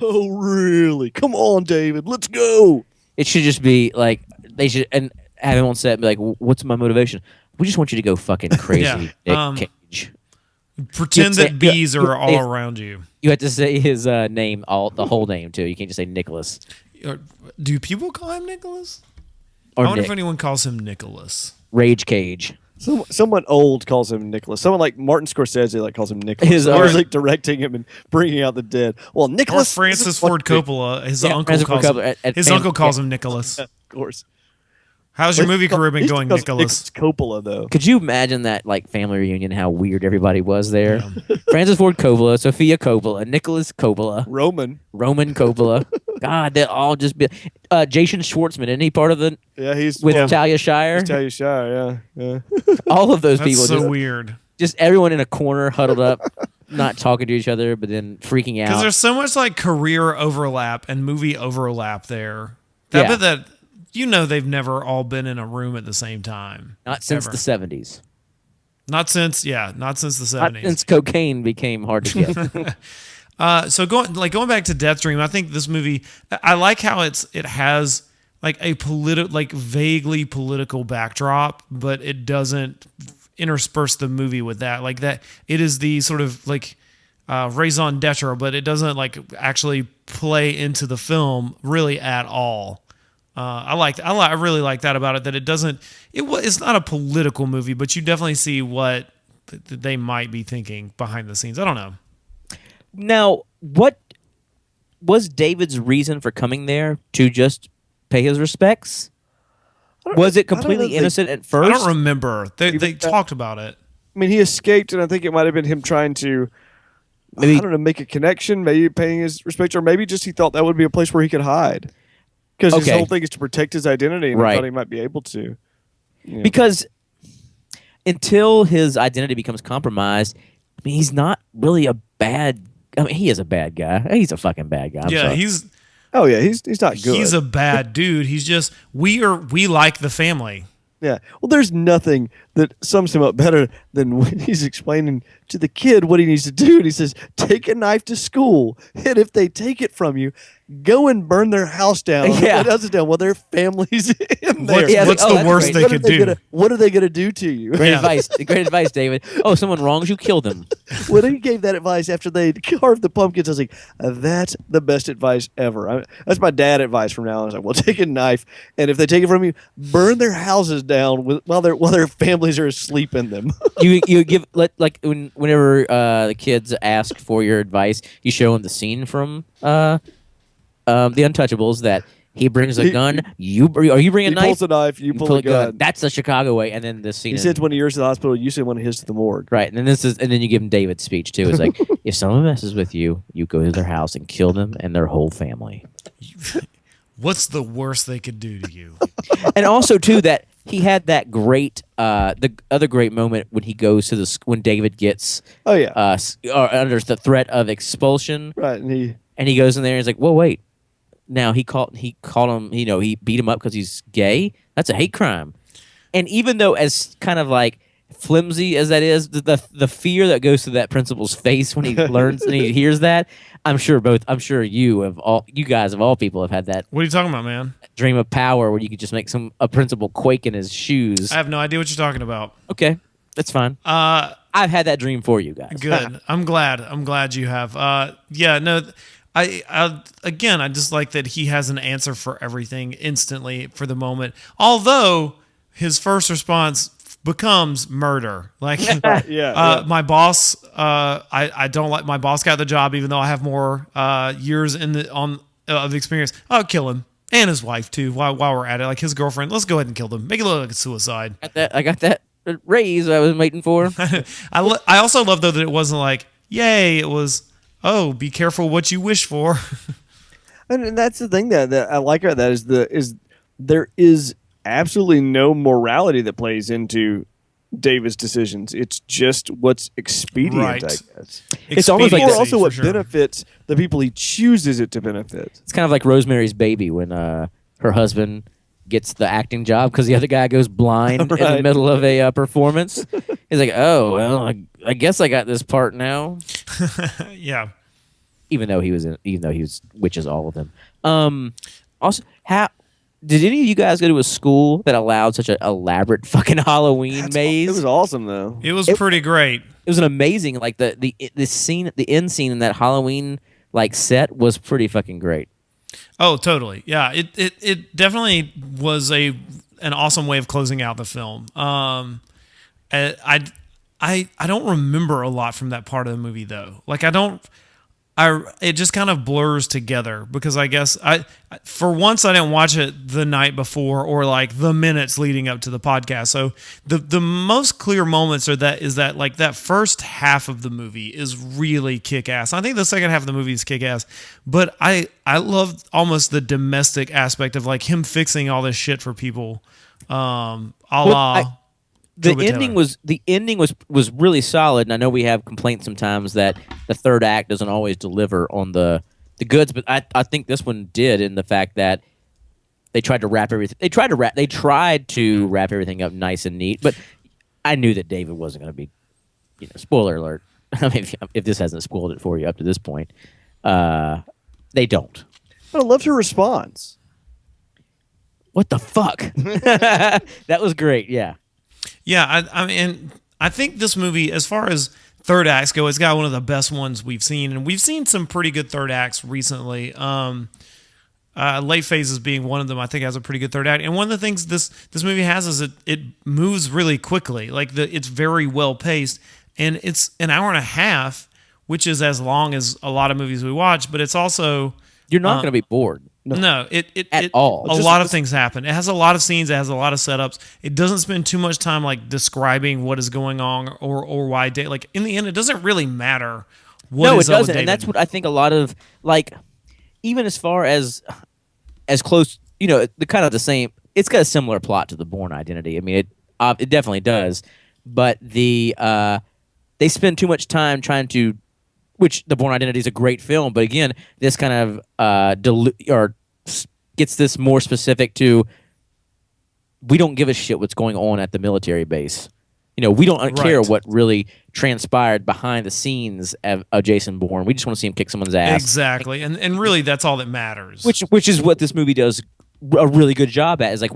Oh really? Come on, David. Let's go. It should just be like they should and have him on set and be like, "What's my motivation? We just want you to go fucking crazy, Nick Cage." Pretend that bees are all around you. You have to say his name, the whole name too. You can't just say Nicholas. Do people call him Nicholas? Or I wonder Nick. if anyone calls him Nicholas. Rage Cage. Someone old calls him Nicholas. Someone like Martin Scorsese calls him Nicholas. Or like directing him and bringing out the dead. Well, Nicholas. Or Francis Ford Coppola. His uncle calls him Nicholas. Of course. How's your movie career been going, Nicholas? Coppola, though. Could you imagine that like family reunion? How weird everybody was there. Yeah. Francis Ford Coppola, Sophia Coppola, Nicholas Coppola, Roman Coppola. God, they'll all just be. Jason Schwartzman, any part of the? Yeah, he's with Talia Shire. Talia Shire, yeah. All of those people. So weird. Just everyone in a corner, huddled up, not talking to each other, but then freaking out. Because there's so much like career overlap and movie overlap there. That they've never all been in a room at the same time. Not since the 70s. Not since the 70s. Not since cocaine became hard to get. So going back to Death Dream, I think this movie, I like how it has like a vaguely political backdrop, but it doesn't intersperse the movie with that. Like that, it is the sort of like raison d'etre, but it doesn't like actually play into the film really at all. I really like that about it, that it doesn't. It's not a political movie, but you definitely see what they might be thinking behind the scenes. I don't know. Now, what was David's reason for coming there to just pay his respects? Was it completely innocent at first? I don't remember. They talked about it. I mean, he escaped, and I think it might have been him trying to, make a connection, maybe paying his respects, or maybe just he thought that would be a place where he could hide. Because his whole thing is to protect his identity, and I thought he might be able to. Yeah. Because until his identity becomes compromised, I mean, he's not really a bad. I mean, he is a bad guy. He's a fucking bad guy. He's. Oh yeah, he's not good. He's a bad dude. He's just we like the family. Yeah. Well, there's nothing that sums him up better than when he's explaining to the kid what he needs to do. And he says, take a knife to school. And if they take it from you, go and burn their house down. Yeah. What else is down? Well, their family's in there. What's the worst they could do? What are they going to do to you? Great advice. Great advice, David. Oh, someone wrongs you, kill them. When he gave that advice after they carved the pumpkins, I was like, that's the best advice ever. That's my dad advice from now on. I was like, well, take a knife, and if they take it from you, burn their houses down while their families are asleep in them. you give whenever the kids ask for your advice, you show them the scene from The Untouchables that he brings a gun. You bring a knife. He pulls a knife. You pull a gun. That's the Chicago way. And then this scene. He sends one of yours to the hospital. You send one of his to the morgue. Right, and then you give him David's speech too. It's like if someone messes with you, you go to their house and kill them and their whole family. What's the worst they could do to you? And also too that he had that great, the other great moment when he goes to when David gets, under the threat of expulsion. Right, and he goes in there and he's like, "Whoa, wait." Now he called him, he beat him up because he's gay. That's a hate crime. And even though as kind of like flimsy as that is, the fear that goes through that principal's face when he learns and he hears that, I'm sure you guys of all people have had that What are you talking about, man? dream of power where you could just make a principal quake in his shoes. I have no idea what you're talking about. Okay, that's fine. I've had that dream for you guys. Good. I'm glad you have. Yeah, no, I just like that he has an answer for everything instantly for the moment. Although his first response becomes murder. Like, my boss, I don't like my boss got the job, even though I have more years of experience. I'll kill him and his wife too. While we're at it, like his girlfriend, let's go ahead and kill them. Make it look like a suicide. I got that raise I was waiting for. I also love though that it wasn't like yay. It was be careful what you wish for. And that's the thing that I like about that is there is absolutely no morality that plays into David's decisions. It's just what's expedient, Right. I guess. It's almost like Or also for what sure. benefits the people he chooses it to benefit. It's kind of like Rosemary's Baby when her husband gets the acting job because the other guy goes blind in the Right. middle of a performance. He's like, oh, well, I guess I got this part now. Yeah. Even though he was witches all of them. Also, how did any of you guys go to a school that allowed such an elaborate fucking Halloween maze? It was awesome though. It was pretty great. It was an amazing, like the scene, the end scene in that Halloween like set was pretty fucking great. Oh, totally. Yeah, it definitely was an awesome way of closing out the film. I don't remember a lot from that part of the movie though. Like it just kind of blurs together because I guess for once I didn't watch it the night before or like the minutes leading up to the podcast. So the most clear moments is that like that first half of the movie is really kick ass. I think the second half of the movie is kick ass, but I love almost the domestic aspect of like him fixing all this shit for people. The Joe ending was really solid, and I know we have complaints sometimes that the third act doesn't always deliver on the goods, but I think this one did in the fact that they tried to wrap everything. They tried to wrap everything up nice and neat, but I knew that David wasn't going to be, spoiler alert. I mean, if this hasn't spoiled it for you up to this point, they don't. But I loved her response. What the fuck? That was great. Yeah. Yeah, I mean, I think this movie, as far as third acts go, it's got one of the best ones we've seen, and we've seen some pretty good third acts recently. Late Phases being one of them, I think has a pretty good third act. And one of the things this movie has is it moves really quickly. Like it's very well paced, and it's an hour and a half, which is as long as a lot of movies we watch. But it's also You're not going to be bored. No, At all. A lot of things happen. It has a lot of scenes. It has a lot of setups. It doesn't spend too much time like describing what is going on or why. Like in the end, it doesn't really matter. No, it doesn't, and that's what I think. A lot of like, even as far as close, the kind of the same. It's got a similar plot to The Bourne Identity. I mean, it definitely does, but they spend too much time trying to. Which The Bourne Identity is a great film, but again, this kind of gets this more specific to we don't give a shit what's going on at the military base. We don't care what really transpired behind the scenes of Jason Bourne. We just want to see him kick someone's ass. Exactly, and really, that's all that matters. Which is what this movie does a really good job at. Is like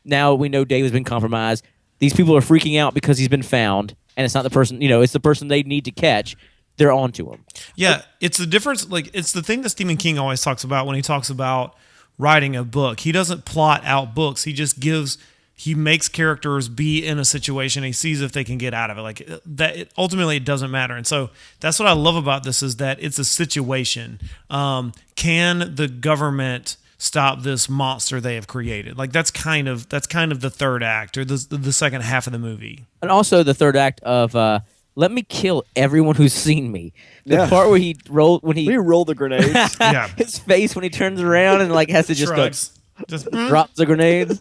now we know David's been compromised. These people are freaking out because he's been found, and it's not the person. It's the person they need to catch. They're on to him. Yeah, it's the difference. Like, it's the thing that Stephen King always talks about when he talks about writing a book. He doesn't plot out books. He makes characters be in a situation. He sees if they can get out of it. Like that. Ultimately, it doesn't matter. And so that's what I love about this is that it's a situation. Can the government stop this monster they have created? Like that's kind of the third act or the second half of the movie. And also the third act of. Let me kill everyone who's seen me. The part where he rolled when he rolled the grenades. Yeah, his face when he turns around and like has to just drops the grenades.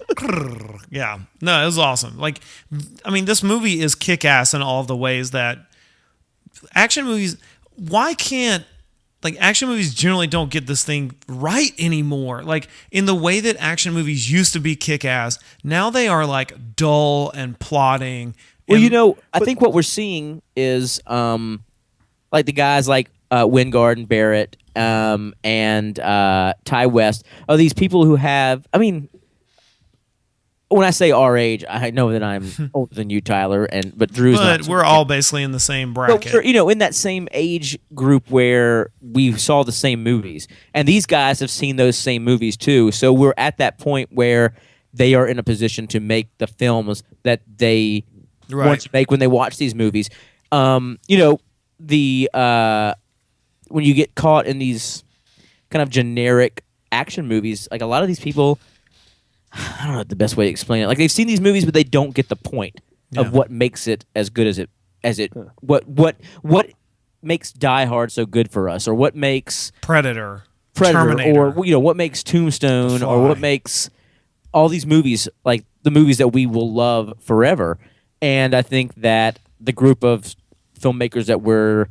Yeah, no, it was awesome. Like, I mean, this movie is kick-ass in all of the ways that action movies. Why can't action movies generally don't get this thing right anymore? Like in the way that action movies used to be kick-ass, now they are like dull and plodding Well, And- I think what we're seeing is like the guys like Wingard and Barrett and Ty West are these people who have. I mean, when I say our age, I know that I'm older than you, Tyler, but Drew's not. But we're all basically in the same bracket. But we're, in that same age group where we saw the same movies, and these guys have seen those same movies too. So we're at that point where they are in a position to make the films that they want to make when they watch these movies. When you get caught in these kind of generic action movies, like a lot of these people, I don't know the best way to explain it. Like they've seen these movies, but they don't get the point of what makes it as good as it what makes Die Hard so good for us, or what makes Predator, Terminator, or what makes Tombstone, or what makes all these movies like the movies that we will love forever. And I think that the group of filmmakers that we're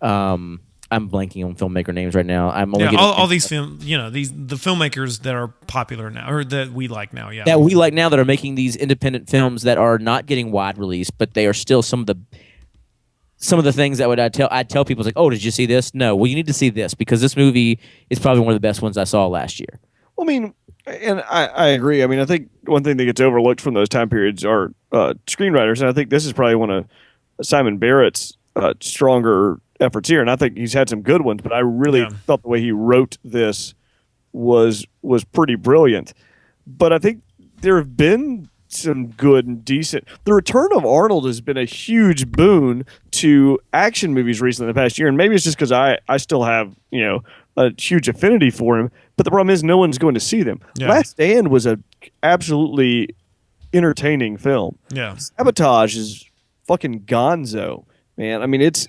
I'm blanking on filmmaker names right now. I'm only all these the filmmakers that are popular now, or that we like now, that we like now, that are making these independent films that are not getting wide release, but they are still some of the things that I'd tell people, like, oh, did you see this? No, well, you need to see this because this movie is probably one of the best ones I saw last year. Well, I mean, and I agree. I mean, I think one thing that gets overlooked from those time periods are screenwriters, and I think this is probably one of Simon Barrett's stronger efforts here, and I think he's had some good ones, but I really thought the way he wrote this was pretty brilliant. But I think there have been some good and decent. The return of Arnold has been a huge boon to action movies recently in the past year, and maybe it's just because I still have a huge affinity for him. But the problem is no one's going to see them. Yeah. Last Stand was a absolutely entertaining film. Yeah, Sabotage is fucking gonzo. Man, I mean, it's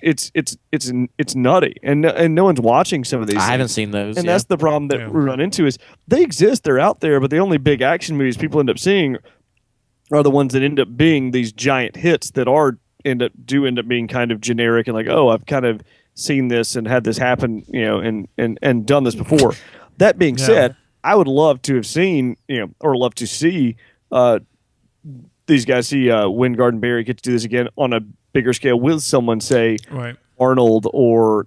nutty, and no one's watching some of these. I haven't seen those, and that's the problem that we run into is they exist, they're out there, but the only big action movies people end up seeing are the ones that end up being these giant hits that end up being kind of generic and like, oh, I've kind of seen this and had this happen, and done this before. That being said, I would love to have seen, or love to see these guys see Wingard and Barry get to do this again on a bigger scale with someone, say Arnold, or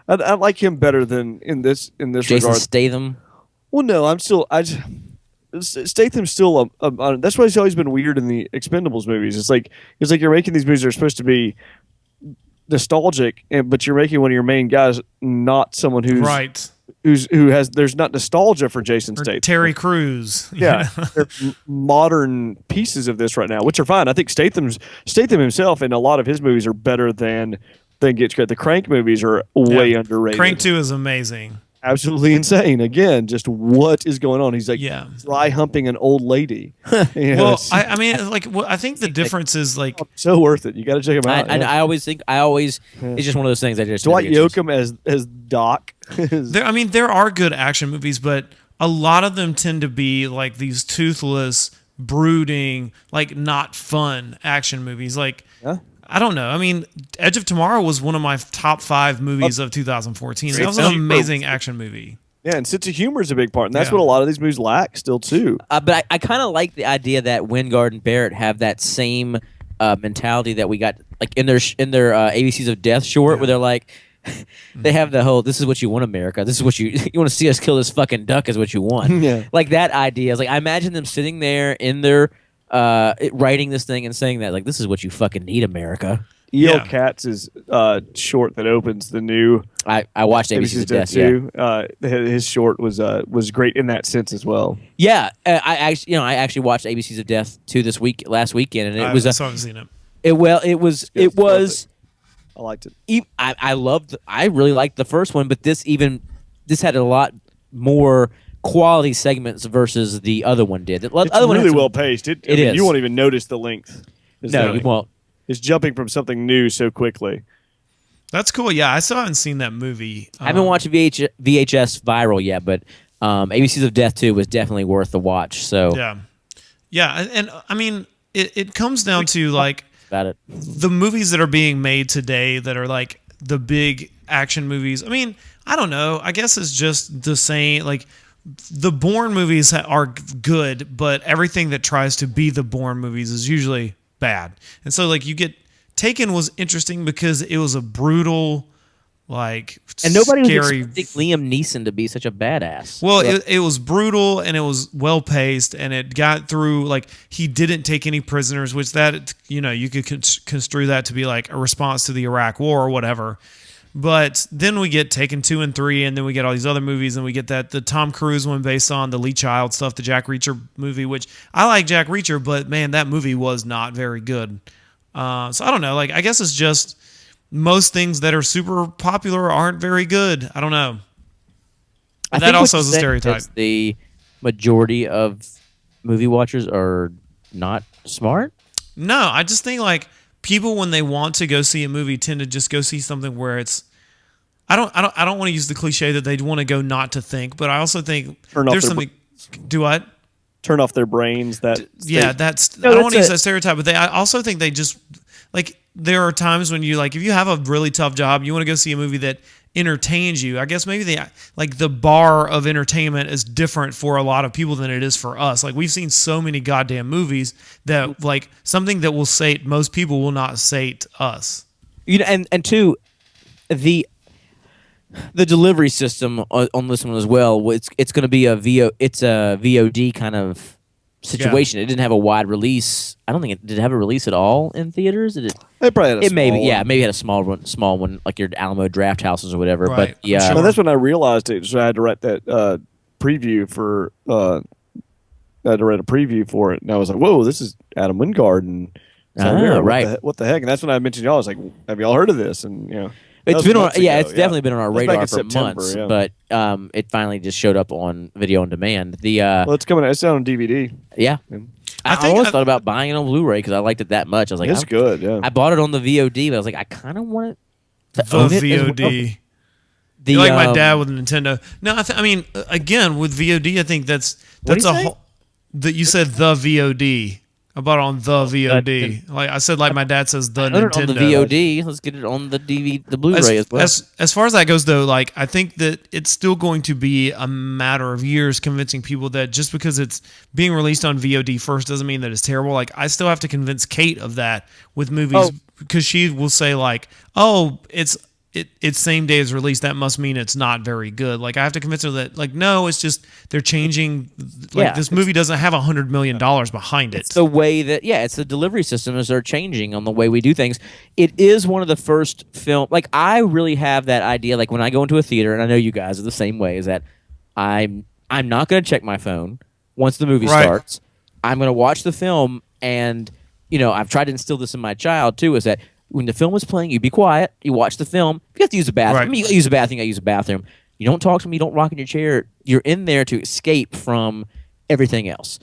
I like him better than in this Jason regard. Statham. Well, no, Statham's still that's why he's always been weird in the Expendables movies. It's like you're making these movies that are supposed to be nostalgic, but you're making one of your main guys not someone there's not nostalgia for Jason Statham. Terry Crews. Yeah, they're modern pieces of this right now, which are fine. I think Statham himself and a lot of his movies are better than gets credit. The Crank movies are way underrated. Crank 2 is amazing. Absolutely insane. Again, just what is going on? He's like dry humping an old lady. Well, I think the difference is like so worth it. You got to check him out. I always it's just one of those things I just Dwight Yoakam as Doc. There are good action movies, but a lot of them tend to be like these toothless, brooding, like not fun action movies. Like I don't know. I mean, Edge of Tomorrow was one of my top 5 movies of 2014. That was an amazing action movie. Yeah, and sense of humor is a big part, and that's what a lot of these movies lack still too. But I kind of like the idea that Wingard and Barrett have that same mentality that we got, like in their ABCs of Death short, where they're like, they have the whole, this is what you want, America. This is what you want to see us kill this fucking duck is what you want. Like that idea is like, I imagine them sitting there in their writing this thing and saying that, like, this is what you fucking need, America. E.L. Katz's short that opens the new. I watched ABC's of Death too. His short was great in that sense as well. Yeah, I actually watched ABC's of Death too last weekend, and it was. I haven't seen it. It was. I liked it. I really liked the first one, but this had a lot more quality segments versus the other one did. It's really well paced. It is. You won't even notice the length. No, you won't. It's jumping from something new so quickly. That's cool. Yeah, I still haven't seen that movie. I haven't watched VHS Viral yet, but ABCs of Death 2 was definitely worth the watch. So yeah, and I mean, it comes down to like about it. The movies that are being made today that are like the big action movies. I mean, I don't know. I guess it's just the same. Like the Bourne movies are good, but everything that tries to be the Bourne movies is usually bad. And so like you get Taken was interesting because it was a brutal, like, and nobody scary. was expecting Liam Neeson to be such a badass. Well, it was brutal and it was well paced and it got through. Like he didn't take any prisoners, which that you could construe that to be like a response to the Iraq War or whatever. But then we get Taken 2 and 3, and then we get all these other movies, and we get the Tom Cruise one based on the Lee Child stuff, the Jack Reacher movie, which I like Jack Reacher, but man, that movie was not very good. So I don't know. Like, I guess it's just most things that are super popular aren't very good. I don't know. I that think also is a stereotype. The majority of movie watchers are not smart. No, I just think like people when they want to go see a movie tend to just go see something where it's. I don't want to use the cliche that they'd want to go not to think, but I also think there's something. Do what? Turn off their brains. I don't want to use that stereotype, but I also think they just like there are times when you like if you have a really tough job, you want to go see a movie that entertains you. I guess maybe the bar of entertainment is different for a lot of people than it is for us. Like we've seen so many goddamn movies that like something that will sate most people will not sate us. And two, the delivery system on this one as well. It's going to be a VOD kind of situation. Yeah. It didn't have a wide release. I don't think it did have a release at all in theaters. It probably had a small one. Maybe had a small one like your Alamo Draft Houses or whatever. Right. But yeah, that's when I realized it. So I had to write that preview for. I had to write a preview for it, and I was like, "Whoa, this is Adam Wingard." And right. What the heck? And that's when I mentioned y'all. I was like, "Have y'all heard of this?" And it's been on. Yeah, it's definitely been on our radar for September, months. Yeah. But it finally just showed up on video on demand. It's coming. It's out on DVD. Yeah. I always thought about buying it on Blu-ray because I liked it that much. I was like, it's good. Yeah. I bought it on the VOD, but I was like, I kind of want it to own it VOD. You're like my dad with a Nintendo. No, I mean, again, with VOD, I think that's a whole. That you said the VOD. I bought it on the VOD. Like I said, like my dad says the Nintendo. On the VOD. Let's get it on the the Blu-ray as well. As far as that goes, though, like I think that it's still going to be a matter of years convincing people that just because it's being released on VOD first doesn't mean that it's terrible. Like I still have to convince Kate of that with movies because she will say like, "Oh, it's same day as release. That must mean it's not very good." Like I have to convince her that like no, it's just they're changing. Like this movie doesn't have $100 million behind it. It's the way that it's the delivery system is they're changing on the way we do things. It is one of the first film. Like I really have that idea. Like when I go into a theater, and I know you guys are the same way. Is that I'm not going to check my phone once the movie starts. I'm going to watch the film, and I've tried to instill this in my child too. Is that when the film is playing, you be quiet. You watch the film. If you have to use the bathroom, right. I mean, you got to use the bathroom. You got to use the bathroom. You don't talk to me. You don't rock in your chair. You're in there to escape from everything else.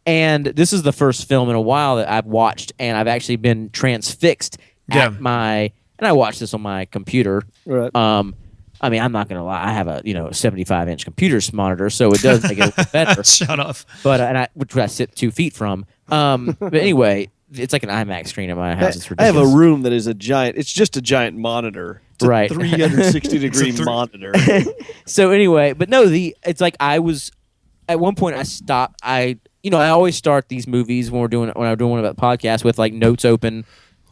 And this is the first film in a while that I've watched, and I've actually been transfixed at my. And I watched this on my computer. Right. I mean, I'm not gonna lie. I have a 75-inch computer monitor, so it does make it a little better. Shut up. But which I sit 2 feet from. But anyway. It's like an IMAX screen in my house. It's ridiculous. I have a room that is a giant. It's just a giant monitor. It's a 360-degree monitor. So anyway, but no, it's like I was at one point. I stopped. I always start these movies when I'm doing one about the podcast with like notes open,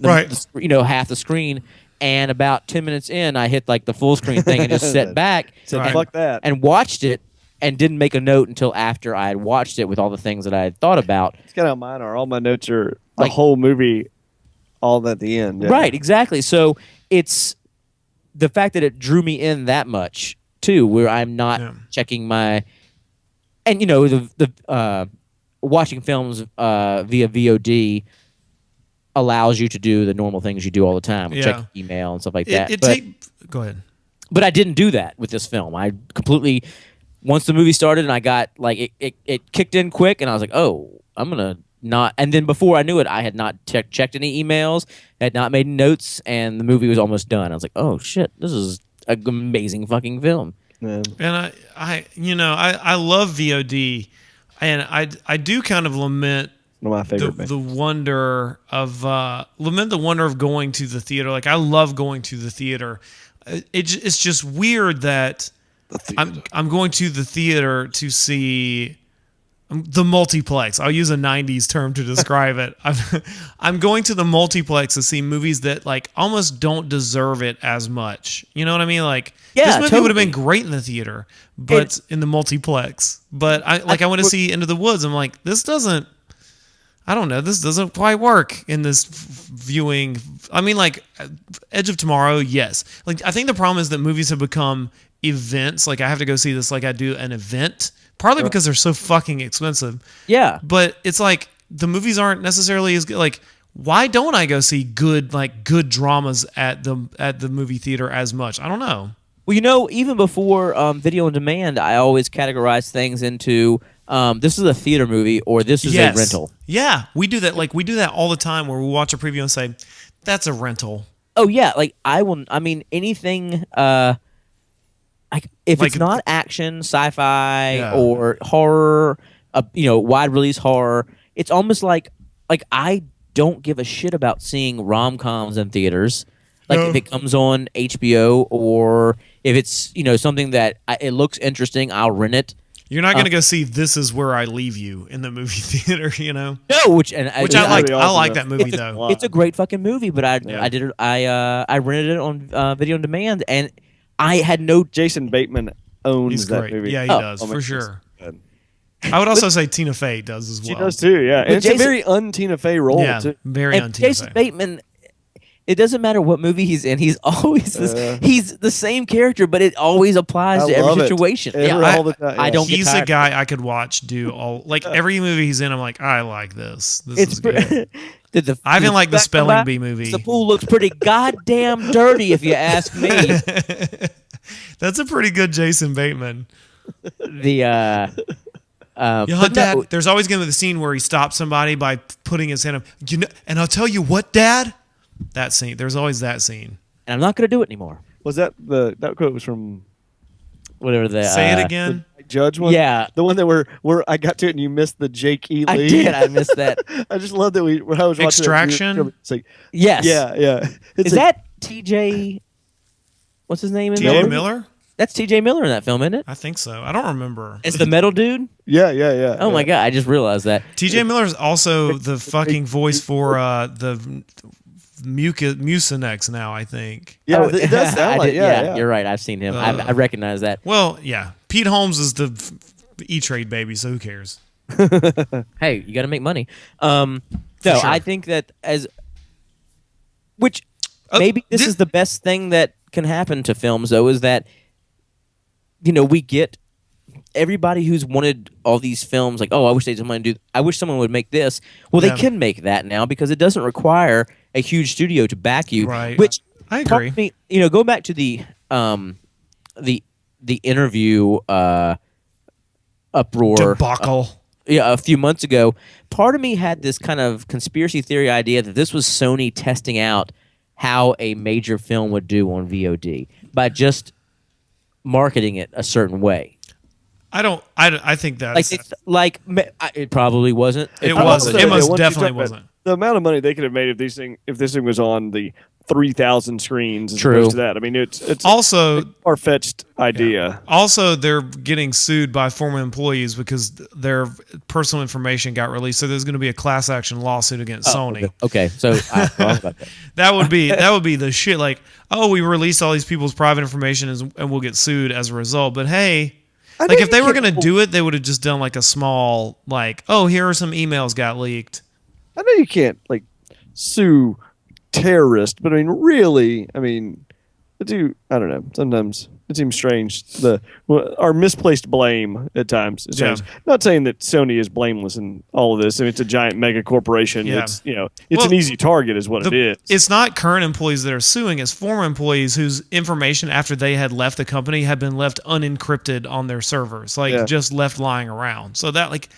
half the screen. And about 10 minutes in, I hit like the full screen thing and just sat back. Fuck that. And watched it. And didn't make a note until after I had watched it with all the things that I had thought about. It's kind of how mine are. All my notes are the whole movie, all at the end. Yeah. Right, exactly. So it's the fact that it drew me in that much too, where I'm not checking my, and the watching films via VOD allows you to do the normal things you do all the time, check email and stuff like that. Go ahead. But I didn't do that with this film. I completely. Once the movie started and I got like it kicked in quick and I was like, oh, I'm gonna not. And then before I knew it, I had not checked any emails, had not made notes, and the movie was almost done. I was like, oh shit, this is an amazing fucking film. Yeah. And I love VOD, and I do kind of lament one of my favorite the wonder of going to the theater. Like I love going to the theater. It's just weird that I'm going to the theater to see the multiplex. I'll use a 90s term to describe it. I'm going to the multiplex to see movies that like almost don't deserve it as much. You know what I mean? Like this movie would have been great in the theater, but in the multiplex. But I want to see Into the Woods. I'm like, this doesn't quite work in this viewing. I mean, like Edge of Tomorrow, yes. Like I think the problem is that movies have become events. Like I have to go see this like I do an event. Partly because they're so fucking expensive. Yeah. But it's like the movies aren't necessarily as good. Like, why don't I go see good dramas at the movie theater as much? I don't know. Well, even before video on demand, I always categorize things into this is a theater movie or this is a rental. Yeah, we do that. Like we do that all the time where we watch a preview and say, that's a rental. Oh yeah, like anything if it's not action, sci-fi, or horror, wide release horror, it's almost like I don't give a shit about seeing rom-coms in theaters. Like if it comes on HBO or if it's something that it looks interesting, I'll rent it. You're not going to go see This Is Where I Leave You in the movie theater, No, which I like. I like that movie though. It's a great fucking movie, but I rented it on video on demand and. I had no. Jason Bateman owns that movie. Yeah, he does for sure. I would also say Tina Fey does as well. She does too. Yeah, and it's a very un-Tina Fey role. Yeah, too. Very un-Tina Jason Bateman. It doesn't matter what movie he's in. He's always he's the same character, but it always applies to every situation. I don't. He's a guy I could watch do all every movie he's in. I'm like, I like this. This is good. I even like the Spelling Bee movie. The pool looks pretty goddamn dirty, if you ask me. That's a pretty good Jason Bateman. Dad, there's always going to be the scene where he stops somebody by putting his hand up. And I'll tell you what, Dad. That scene. There's always that scene. And I'm not going to do it anymore. Was that quote was from whatever the say it again? Judge one? Yeah. The one that where I got to it and you missed the Jake E. Lee. I did. I missed that. I just love that when I was watching Extraction? It's like, yes. Yeah. Is that TJ? What's his name in TJ Miller? That's TJ Miller in that film, isn't it? I think so. I don't remember. It's the metal dude? Yeah. Oh my God. I just realized that. TJ Miller is also the fucking voice for the Mucinex now, I think. Yeah, it does sound like yeah. You're right. I've seen him. I recognize that. Well, yeah. Pete Holmes is the E-Trade baby, so who cares? Hey, you got to make money. No, sure. I think that maybe this is the best thing that can happen to films, though, is that, we get everybody who's wanted all these films like, I wish someone would make this. Well, they can make that now because it doesn't require a huge studio to back you. Right. Which I agree. Go back to the interview uproar debacle. A few months ago. Part of me had this kind of conspiracy theory idea that this was Sony testing out how a major film would do on VOD by just marketing it a certain way. I think that's it probably wasn't. It wasn't. It most definitely wasn't. The amount of money they could have made if this thing was on the 3,000 screens as opposed to that. I mean, it's also a far-fetched idea. Yeah. Also, they're getting sued by former employees because their personal information got released. So there's going to be a class action lawsuit against Sony. Okay, so I'm wrong about that. that would be the shit. Like, we released all these people's private information and we'll get sued as a result. But hey, like if they were going to do it, they would have just done like a small here are some emails got leaked. I know you can't sue terrorists, but I don't know. Sometimes it seems strange. Our misplaced blame at times. Not saying that Sony is blameless in all of this. I mean, it's a giant mega corporation. Yeah. It's an easy target, is what it is. It's not current employees that are suing. It's former employees whose information after they had left the company had been left unencrypted on their servers, just left lying around. So that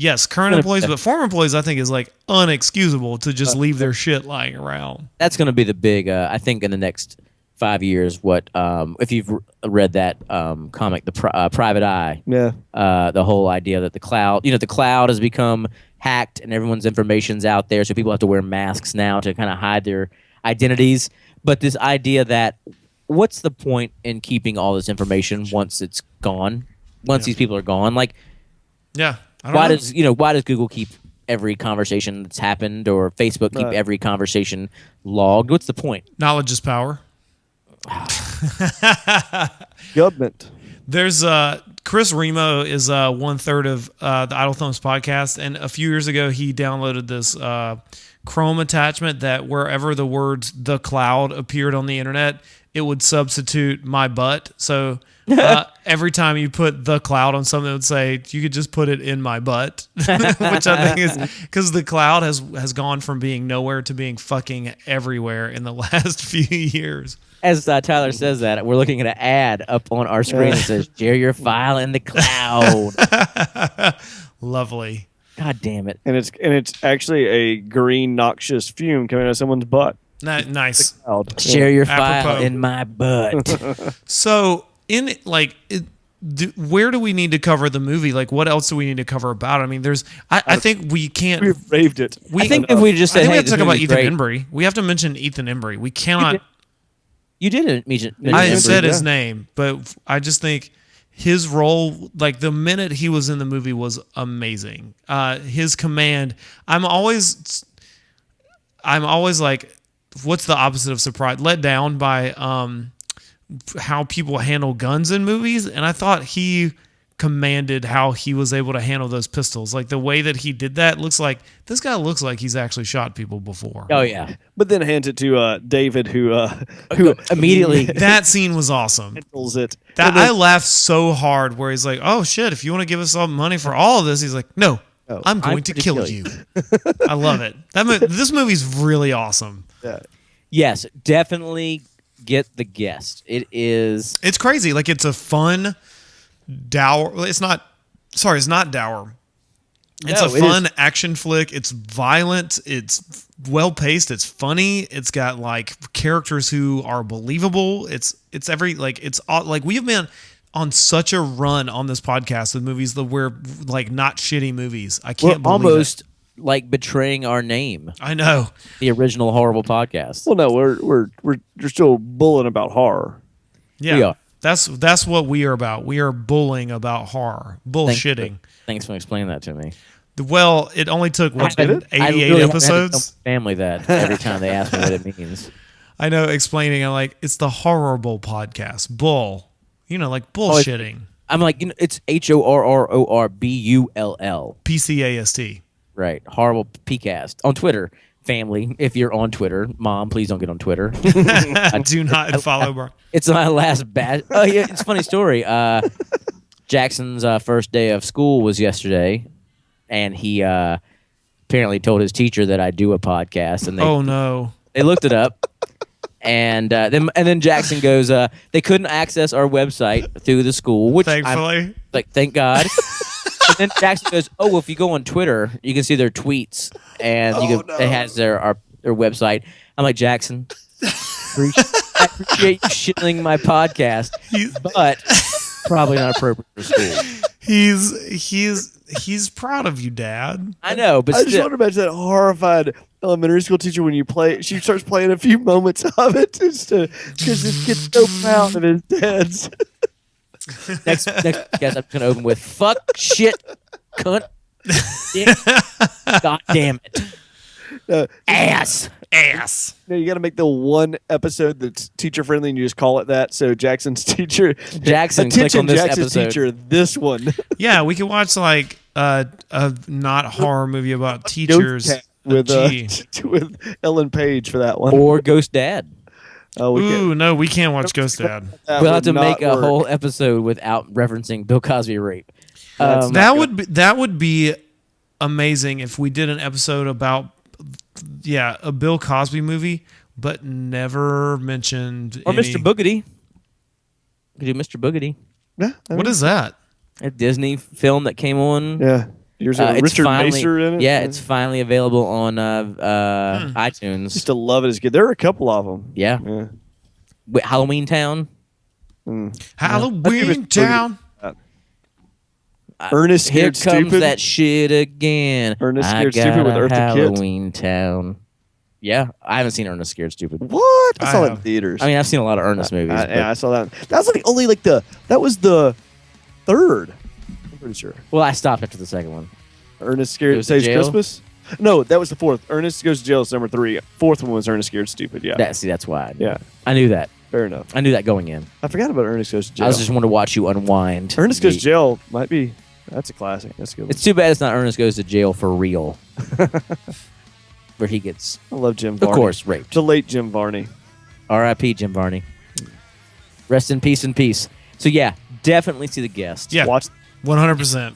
yes, current employees, but former employees, I think, is unexcusable to just leave their shit lying around. That's going to be the big, I think, in the next 5 years. What if you've read that comic, The Private Eye? Yeah. The whole idea that the cloud has become hacked and everyone's information's out there, so people have to wear masks now to kind of hide their identities. But this idea that what's the point in keeping all this information once it's gone? Once these people are gone, yeah. Why does Google keep every conversation that's happened, or Facebook keep every conversation logged? What's the point? Knowledge is power. Government. There's Chris Remo is 1/3 of the Idle Thumbs podcast, and a few years ago he downloaded this Chrome attachment that wherever the words "the cloud" appeared on the internet, it would substitute my butt. So every time you put "the cloud" on something, it would say you could just put it in my butt, which I think is because the cloud has gone from being nowhere to being fucking everywhere in the last few years. As Tyler says that, we're looking at an ad up on our screen that says, share your file in the cloud. Lovely. God damn it. And it's actually a green noxious fume coming out of someone's butt. Nice. Share your Apropos. file in my butt. So, where do we need to cover the movie? Like, what else do we need to cover about it? I mean, I think we can't. We've raved it. I think if we just said, I think we hey, have to talk about movie's Ethan great. Embry. We have to mention Ethan Embry. We cannot. You didn't mention I Embry. said his name, but I just think his role, like the minute he was in the movie, was amazing. His command. I'm always like, what's the opposite of surprised? Let down by how people handle guns in movies, and I thought he commanded how he was able to handle those pistols. Like the way that he did that this guy looks like he's actually shot people before. Oh, yeah. But then hands it to David, who Immediately. That scene was awesome. handles it. I laughed so hard where he's like, oh shit, if you want to give us all money for all of this, he's like, no, I'm going to kill you. I love it. This movie's really awesome. Yes, definitely get The Guest. It's crazy. Like, it's a fun dour. It's not dour. It's a fun action flick. It's violent. It's well paced. It's funny. It's got like characters who are believable. It's we have been on such a run on this podcast with movies that we're like not shitty movies. I can't believe almost it. Like betraying our name. I know. The original horrible podcast. Well, no, we're still bullying about horror. Yeah. We are. That's what we are about. We are bullying about horror. Bullshitting. Thanks for explaining that to me. Well, it only took 88 really episodes. Tell my family that every time they ask me what it means. I know, explaining. I'm like, it's the Horrible Podcast. Bull. Like bullshitting. I'm like, it's HORRORBULL. PCAST. Right. Horrible PCast. On Twitter, family, if you're on Twitter. Mom, please don't get on Twitter. Do not follow Brian. It's my last batch. Oh, yeah, it's a funny story. Jackson's first day of school was yesterday, and he apparently told his teacher that I do a podcast. And Oh, no. they looked it up, and then Jackson goes, they couldn't access our website through the school, which Thankfully. I'm like, thank God. And then Jackson goes, oh, well, if you go on Twitter, you can see their tweets, and it has their website. I'm like, Jackson, I appreciate you shilling my podcast, but probably not appropriate for school. He's proud of you, Dad. I know, but I just want to imagine that horrified elementary school teacher when she starts playing a few moments of it because this kid's so proud of his dads. next guess I'm gonna open with fuck, shit, cunt, dick, god damn it, ass. No, you got to make the one episode that's teacher friendly, and you just call it that. So Jackson's teacher, Jackson, click on this Jackson's episode. teacher, this one. Yeah, we could watch like a not horror movie about teachers. with Ellen Page for that one. Or Ghost Dad. No, we can't watch Ghost Dad. We'll have to make a whole episode without referencing Bill Cosby rape. That would be amazing if we did an episode about a Bill Cosby movie, but never mentioned Or Mr. Boogedy. We could do Mr. Boogedy. Yeah, What is that? A Disney film that came on. Yeah. Yours Richard Macer in it? Yeah, it's finally available on iTunes. Used to love it as a kid. There are a couple of them. Yeah. Wait, Halloween Town. Halloween Town. Ernest Here Scared comes Stupid. that shit again. Ernest I Scared got Stupid with a Eartha Kitt. Halloween Town. Yeah, I haven't seen Ernest Scared Stupid. What? I saw I that in have. theaters. I mean, I've seen a lot of Ernest movies. I saw that. That was like only that was the third I'm pretty sure. Well, I stopped after the second one. Ernest Scared Goes to Saves Jail? Christmas? No, that was the fourth. Ernest Goes to Jail is number 3. Fourth one was Ernest Scared Stupid. Yeah. That's why. Yeah. I knew that. Fair enough. I knew that going in. I forgot about Ernest Goes to Jail. I was just wanting to watch you unwind. Ernest Goes to Jail might be. That's a classic. That's a good. It's too bad it's not Ernest Goes to Jail for real. Where he gets, I love Jim Varney. of course, raped. The late Jim Varney. R.I.P. Jim Varney. Rest in peace and peace. So yeah, definitely see The Guest. Yeah, Watch 100%.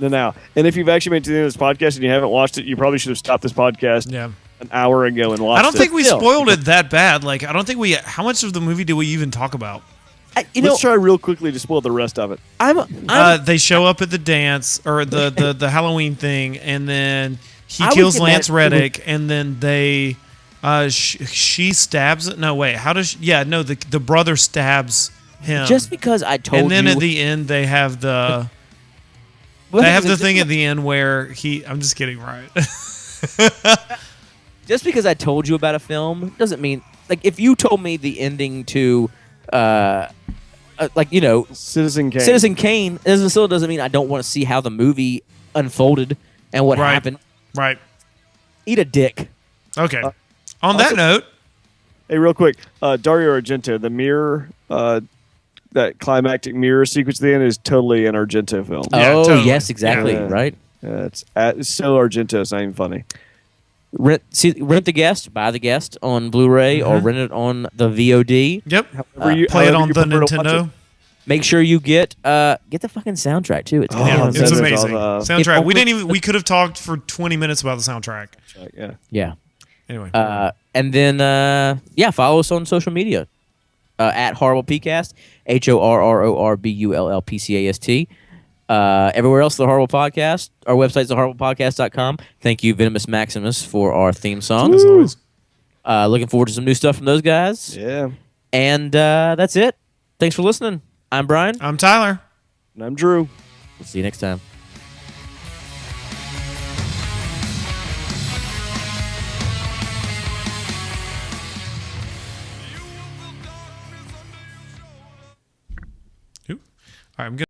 the now. And if you've actually made it to the end of this podcast and you haven't watched it, you probably should have stopped this podcast Yeah. an hour ago and watched it. I don't think we Still. spoiled it that bad. Like, I don't think we. How much of the movie did we even talk about? Let's try real quickly to spoil the rest of it. They show up at the dance or the Halloween thing, and then he I would kills get Lance that- Reddick, and then they, she stabs it. No, wait, how does? The brother stabs him. just because I told and then you. at the end they have the. Well, They have the just thing because- at the end where he. I'm just kidding, right? Just because I told you about a film doesn't mean, like, if you told me the ending to, Citizen Kane. Citizen Kane, it still doesn't mean I don't want to see how the movie unfolded and what Right. happened. Right. Eat a dick. Okay. On that note, Hey, real quick, Dario Argento, the mirror, that climactic mirror sequence at the end is totally an Argento film. Yeah, oh, totally. yes, exactly. Yeah. Right. It's so Argento, it's not even funny. Rent The Guest, buy The Guest on Blu-ray, or rent it on the VOD. yep. However Play it however on you the prefer to watch Nintendo. it. Make sure you get the fucking soundtrack too. It's Yeah, Oh, it's that's amazing. all, Soundtrack. if We only- didn't even. We could have talked for 20 minutes about the soundtrack. Yeah. yeah. Anyway. And then follow us on social media at Horrible PCast, HORRORBULLPCAST. Everywhere else, The Horrible Podcast. Our website's thehorriblepodcast.com. Thank you, Venomous Maximus, for our theme song. As always. Looking forward to some new stuff from those guys. Yeah. And that's it. Thanks for listening. I'm Brian. I'm Tyler. And I'm Drew. We'll see you next time. All right, I'm good.